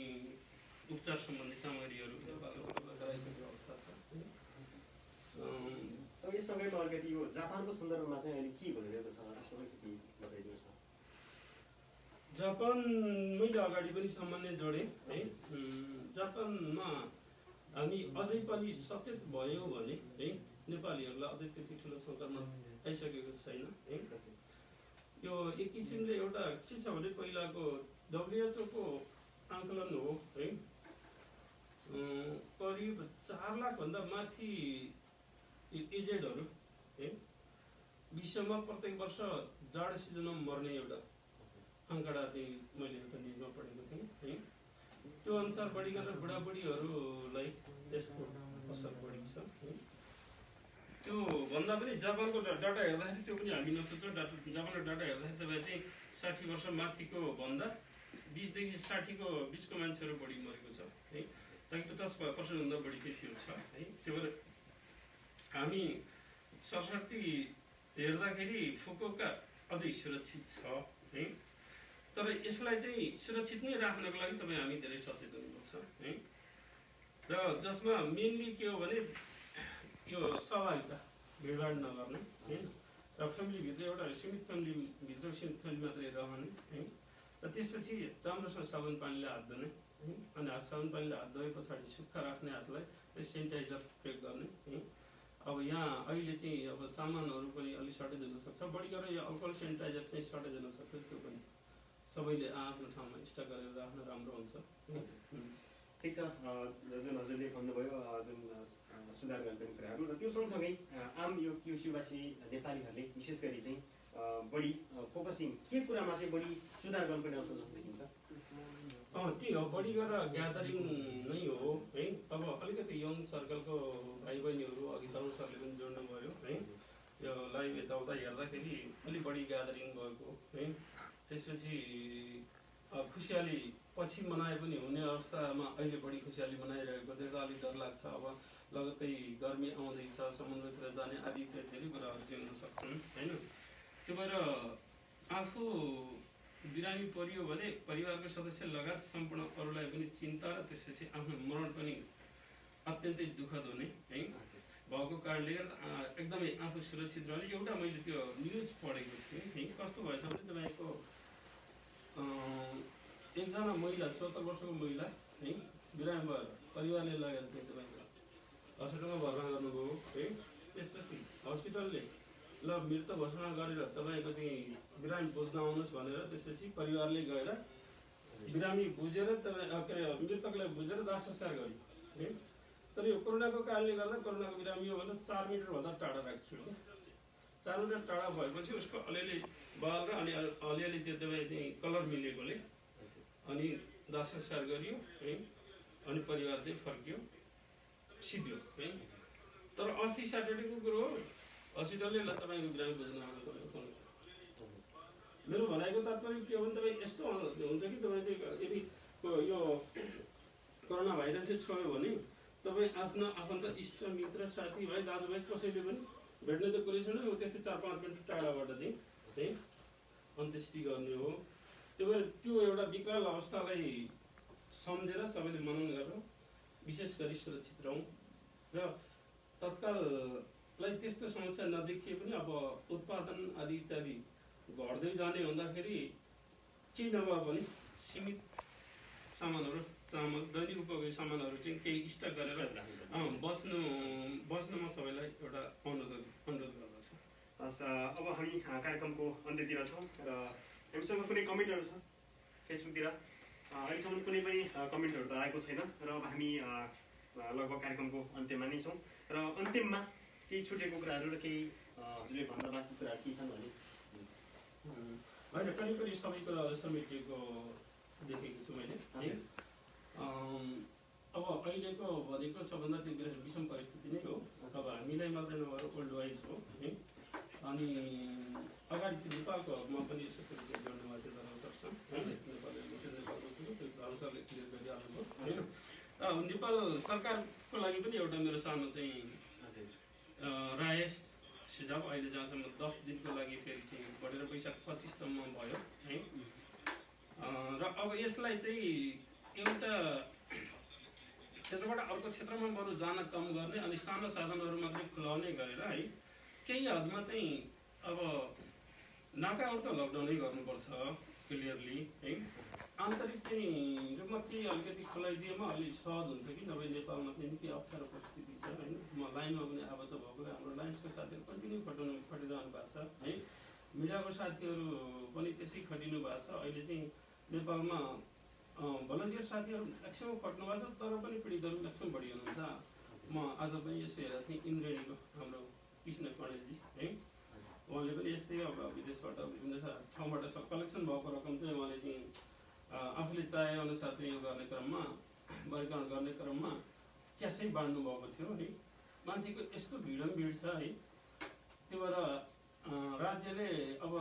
उपचार सम्बन्धी सामग्रीहरू नेपालमा गराइसकेको अवस्था छ। अब यस समयमा अलिकति यो जापानको सन्दर्भमा चाहिँ अहिले के भइरहेको छ त्यसको अलिकति बताइदिनुहोस् न। जापान मैले अगाडि पनि सामान्य जोडेँ है। जापानमा हामी अझै पनि सचेत भयौँ भने है नेपालीहरूलाई अझै त्यति ठुलो सङ्कटमा आइसकेको छैन है। यो एक किसिमले एउटा के छ भने पहिलाको WHO को आङ्कलन हो है करिब 4 लाखभन्दा माथि एजेडहरू है विश्वमा प्रत्येक वर्ष जाडो सिजनमा मर्ने एउटा आङ्कडा चाहिँ मैले एउटा न्युजमा पढेको थिएँ है। त्यो अनुसार बढी गरेर बुढाबुढीहरूलाई यसको असर बढी छ है। त्यो भन्दा पनि जापानको डाटा हेर्दाखेरि त्यो पनि हामी नसोच्छौँ। जापानको डाटा हेर्दाखेरि तपाईँ चाहिँ 60 वर्ष माथिको भन्दा 20 देखि 60 को बिचको मान्छेहरू बढी मरेको छ है। ताकि 50% भन्दा बढी केसहरू छ है। त्यो भएर हामी सरस्वती हेर्दाखेरि फुकुओका अझै सुरक्षित छ है। तर यसलाई चाहिँ सुरक्षित नै राख्नको लागि तपाईँ हामी धेरै सचेत हुनुपर्छ है। र जसमा मेनली के हो भने यो सहभागिता भिडभाड नगर्ने है। र फ्यामिलीभित्र एउटा सीमित फ्यामिलीभित्र सीमित फ्यामिली मात्रै रहने है। र त्यसपछि राम्रोसँग साबुन पानीले हात धुने है। अनि साबुन पानीले हात धोए पछाडि सुक्खा राख्ने हातलाई सेनिटाइजर प्रयोग गर्ने है। अब यहाँ अहिले चाहिँ अब सामानहरू पनि अलिक सर्टेज हुन सक्छ। बढी गरेर यो अल्कोहल सेनिटाइजर चाहिँ सर्टेज हुन सक्छ। त्यो पनि सबैले आफ्नो ठाउँमा स्टक गरेर राख्न राम्रो हुन्छ। ठिक छ, जुन हजुरले भन्नुभयो जुन सुधार गर्ने कुराहरू र त्यो सँगसँगै आम यो क्युसीवासी नेपालीहरूले विशेष गरी चाहिँ बढी फोकसिङ के कुरामा चाहिँ बढी सुधार गर्नुपर्ने आउँछ जस्तो देखिन्छ? त्यही हो, बढी गरेर ग्यादरिङ नै हो है। अब अलिकति यङ सर्कलको भाइ बहिनीहरू अघि तरुण सरले पनि जोड्नु भयो है। यो लाइभ यताउता हेर्दाखेरि अलिक बढी ग्यादरिङ भएको है। त्यसपछि खुसियाली पछि मनाए पनि हुने अवस्थामा अहिले बढी खुसियाली मनाइरहेको देख्दा अलिक डर लाग्छ। अब लगत्तै गर्मी आउँदैछ, समुद्रतिर जाने आदि धेरै कुराहरू चाहिँ हुन सक्छन् होइन। त्यो भएर आफू बिरामी परियो भने परिवारको सदस्य लगायत सम्पूर्ण अरूलाई पनि चिन्ता र त्यसपछि आफ्नो मरण पनि अत्यन्तै दुःखद हुने है भएको कारणले गर्दा एकदमै आफू सुरक्षित रहने। एउटा मैले त्यो न्युज पढेको थिएँ है। कस्तो भएछ भने तपाईँको एकजना महिला 74 वर्षको महिला है बिरामी भएर परिवारले लगेर चाहिँ तपाईँको हस्पिटलमा भर्ना गर्नुभयो है। त्यसपछि हस्पिटलले ल मृत घोषणा गरेर तपाईँको चाहिँ बिरामी बुझ्न आउनुहोस् भनेर त्यसपछि परिवारले गएर बिरामी बुझेर तपाईँ के अरे मृतकलाई बुझेर दाह संस्कार गर्यो है। तर यो कोरोनाको कारणले गर्दा कोरोनाको बिरामी हो भने 4 मिटरभन्दा टाढा राखियो। 4 मिटर टाढा भएपछि उसको अलिअलि बाल र अनि अलिअलि त्यो दबाई चाहिँ कलर मिलेकोले अनि दाह संस्कार गरियो है। अनि परिवार चाहिँ फर्कियो सिद्धियो है। तर अस्ति स्याटरडेको कुरो हो, हस्पिटलले ल तपाईँको बिरामी बुझ्न आउनु पर्यो। मेरो भनाइको तात्पर्य के हो भने तपाईँ यस्तो हुन्छ कि तपाईँ चाहिँ यदि यो कोरोना भाइरसले छोयो भने तपाईँ आफ्नो आफन्त इष्ट मित्र साथीभाइ दाजुभाइ कसैले पनि भेट्ने त कुरै छैन। त्यस्तै 4-5 मिटर टाढाबाट चाहिँ अन्त्येष्टि गर्ने हो। त्यही भएर त्यो एउटा विकराल अवस्थालाई सम्झेर सबैले मनन गरेर विशेष गरी सुरक्षित रहौँ र तत्काललाई त्यस्तो समस्या नदेखिए पनि अब उत्पादन आदि इत्यादि घट्दै जाने भन्दाखेरि केही नभए पनि सीमित सामानहरू चामल दैनिक उपयोगी सामानहरू चाहिँ केही स्टक गरेर बस्नमा सबैलाई एउटा अनुरोध गर्दछु। हस्, अब हामी कार्यक्रमको अन्त्यतिर छौँ र हामीसँग कुनै कमेन्टहरू छ फेसबुकतिर? अहिलेसम्म कुनै पनि कमेन्टहरू त आएको छैन र अब हामी लगभग कार्यक्रमको अन्त्यमा नै छौँ र अन्तिममा केही छुटेको कुराहरू र केही हजुरले भन्न बाँकी कुराहरू के छन् भने? होइन, करिब करिब सबै कुराहरू समेटिएको देखेको छु मैले। अब अहिलेको भनेको सबभन्दा त्यो विषम परिस्थिति नै हो। अब हामीलाई मात्रै नभएर ओल्ड वाइज हो है। अनि अगाडि त्यो नेपालको हकमा पनि यसो कुरो चाहिँ जोड्नु भएको थियो सक्छ। नेपालले नेपालको कुरो त्यो अनुसारले क्लियर गरिहाल्नु भयो। नेपाल सरकारको लागि पनि एउटा मेरो सानो चाहिँ राय सुझाव, अहिले जहाँसम्म 10 दिनको लागि फेरि चाहिँ बढेर वैशाख 25सम्म भयो है। र अब यसलाई चाहिँ एउटा क्षेत्रबाट अर्को क्षेत्रमा बरु जान कम गर्ने अनि सानो साधनहरू मात्रै खुलाउने गरेर है केही हदमा चाहिँ अब नाकामा त लकडाउनै गर्नुपर्छ क्लियरली है। आन्तरिक चाहिँ रूपमा केही अलिकति खुलाइदिएमा अलिक सहज हुन्छ कि नभए नेपालमा चाहिँ निकै अप्ठ्यारो परिस्थिति छ होइन। म लाइनमा पनि आबद्ध भएकोले हाम्रो लाइन्सको साथीहरू कन्टिन्यू खटिरहनु भएको छ है। मिडियाको साथीहरू पनि त्यसै खटिनु भएको छ। अहिले चाहिँ नेपालमा भलन्टियर साथीहरू म्याक्सिमम खट्नु भएको छ, तर पनि पीडितहरू म्याक्सिमम बढी हुनुहुन्छ। म आज पनि यसो हेरेको थिएँ, इन्द्रेणीको हाम्रो कृष्ण कणेलजी है, उहाँले पनि यस्तै अब विदेशबाट विभिन्न ठाउँबाट कलेक्सन भएको रकम चाहिँ उहाँले चाहिँ आफूले चाहे अनुसार चाहिँ यो गर्ने क्रममा वर्गीकरण गर्ने क्रममा क्यासै बाँड्नु भएको थियो है। मान्छेको यस्तो भिड छ है। त्यो भएर राज्यले अब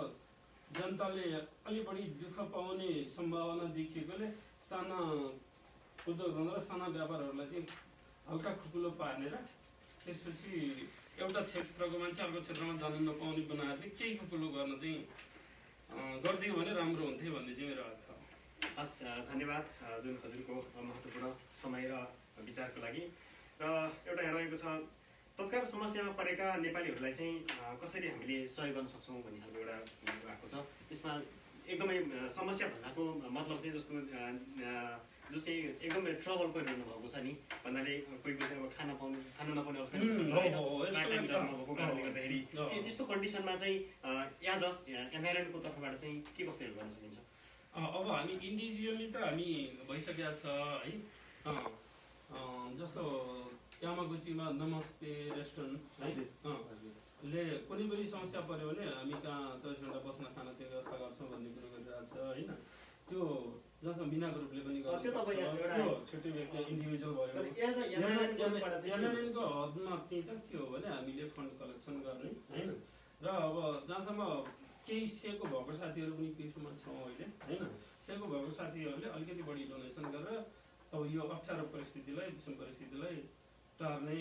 जनताले अलि बढी दुःख पाउने सम्भावना देखिएकोले साना उद्योग धन्दा र साना व्यापारहरूलाई चाहिँ हल्का खुकुलो पार्ने र त्यसपछि एउटा क्षेत्रको मान्छे अर्को क्षेत्रमा जानु नपाउने बनाएर चाहिँ केही खुकुलो गर्न चाहिँ गरिदियो भने राम्रो हुन्थ्यो भन्ने चाहिँ मेरो आग्रह। हस्, धन्यवाद जुन हजुरको महत्त्वपूर्ण समय र विचारको लागि। र एउटा यहाँ रहेको छ, तत्काल समस्यामा परेका नेपालीहरूलाई चाहिँ कसरी हामीले सहयोग गर्न सक्छौँ भन्ने खालको एउटा भएको छ। यसमा एकदमै समस्या भन्नाको मतलब चाहिँ जस्तो जो चाहिँ एकदमै ट्रबल परिरहनु भएको छ नि भन्नाले कोही कोही चाहिँ अब खान नपाउने अवस्था भएको कारणले गर्दाखेरि त्यस्तो कन्डिसनमा चाहिँ एज अ एनभाइरोमेन्टको तर्फबाट चाहिँ के कस्तो हेल्प गर्न सकिन्छ? अब हामी इन्डिभिजुअली त हामी भइसकेका छ है। जस्तो यामागुचीमा नमस्ते रेस्टुरेन्ट ले कुनै पनि समस्या पऱ्यो भने हामी कहाँ 24 घण्टा बस्न खान त्यो व्यवस्था गर्छौँ भन्ने कुरो गरिरहेको छ होइन। त्यो जसमा बिना ग्रुपले पनि छुट्टै व्यक्ति इन्डिभिजुअल भयो। एनआरएनको हदमा चाहिँ त के हो भने हामीले फन्ड कलेक्सन गर्ने है। र अब जहाँसम्म केही सेको भएको साथीहरू पनि केही समाज छौँ अहिले होइन। सेको भएको साथीहरूले अलिकति बढी डोनेसन गरेर अब यो अप्ठ्यारो परिस्थितिलाई विषम परिस्थितिलाई टार्ने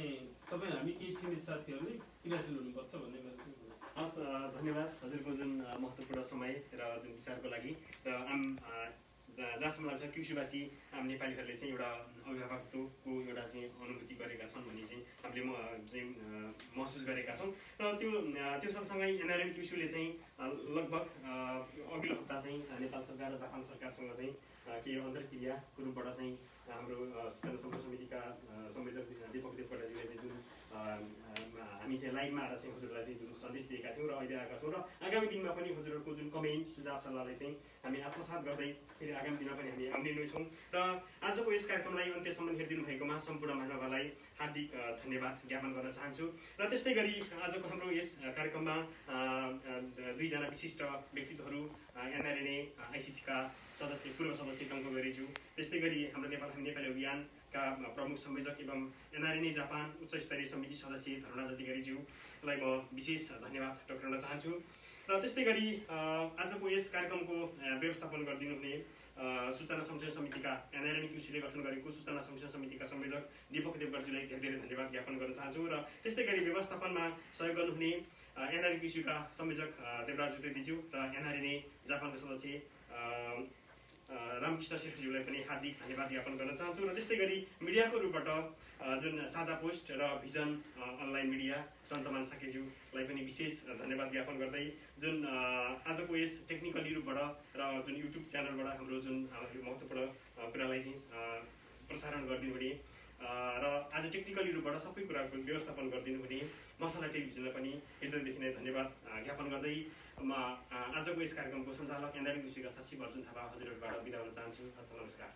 तपाईँ हामी केही सीमित साथीहरूले क्रियाशील हुनुपर्छ भन्ने मेरो चाहिँ। हस्, धन्यवाद हजुरको जुन महत्त्वपूर्ण समय र जुन विचारको लागि। र जहाँसम्म लाग्छ क्युसीवासी आम नेपालीहरूले चाहिँ एउटा अभिभावकत्वको एउटा चाहिँ अनुभूति गरेका छन् भन्ने चाहिँ हामीले चाहिँ महसुस गरेका छौँ। र त्यो सँगसँगै एनआरएन क्युसीले चाहिँ लगभग अघिल्लो हप्ता चाहिँ नेपाल सरकार र जापान सरकारसँग चाहिँ केही अन्तर्क्रियाको रूपबाट चाहिँ हाम्रो सूचना सम्पर्क समितिका संयोजक दीपक देवकोटाज्यूले चाहिँ जुन हामी चाहिँ लाइभमा आएर चाहिँ हजुरलाई चाहिँ जुन सन्देश दिएका थियौँ र अहिले आएका छौँ र आगामी दिनमा पनि हजुरहरूको जुन कमेन्ट सुझाव सल्लाहलाई चाहिँ हामी आत्मसात गर्दै फेरि आगामी दिनमा पनि हामी आउने नै छौँ र आजको यस कार्यक्रमलाई अन्त्यसम्म हेरिदिनु भएकोमा सम्पूर्ण महानुभावलाई हार्दिक धन्यवाद ज्ञापन गर्न चाहन्छु र त्यस्तै गरी आजको हाम्रो यस कार्यक्रममा दुईजना विशिष्ट व्यक्तित्वहरू एनआरएनए आइसिसीका सदस्य पूर्व सदस्य टङ्क गरेज्यू त्यस्तै गरी हाम्रो नेपाली अभियानका प्रमुख संयोजक एवं एनआरएनए जापान उच्च स्तरीय समिति सदस्य धरुणा जति गरिज्यूलाई म विशेष धन्यवाद टक्राउन चाहन्छु र त्यस्तै गरी आजको यस कार्यक्रमको व्यवस्थापन गरिदिनु हुने सूचना संरक्षण समितिका एनआरएनए क्युसीले गठन गरेको सूचना संरक्षण समितिका संयोजक दीपक देवकोटाज्यूलाई धेरै धेरै धन्यवाद ज्ञापन गर्न चाहन्छु र त्यस्तै गरी व्यवस्थापनमा सहयोग गर्नुहुने एनआरएनए क्युसीका संयोजक देवराज उप्रेतीज्यू र एनआरएनए जापानका सदस्य रामकृष्ण शेखरज्यूलाई पनि हार्दिक धन्यवाद ज्ञापन गर्न चाहन्छु र त्यस्तै गरी मिडियाको रूपबाट जुन साझा पोस्ट र भिजन अनलाइन मिडिया सन्तमान साकेज्यूलाई पनि विशेष धन्यवाद ज्ञापन गर्दै जुन आजको यस टेक्निकली रूपबाट र जुन युट्युब च्यानलबाट हाम्रो जुन महत्त्वपूर्ण कुरालाई चाहिँ प्रसारण गरिदिनु हुने र आज टेक्निकली रूपबाट सबै कुराको व्यवस्थापन गरिदिनु हुने मसला टेलिभिजनलाई पनि हृदयदेखि नै धन्यवाद ज्ञापन गर्दै म आजको यस कार्यक्रमको सञ्चालक एनआरएनए क्युसीका सचिव अर्जुन थापा हजुरहरूबाट बिदा हुन चाहन्छु। नमस्कार।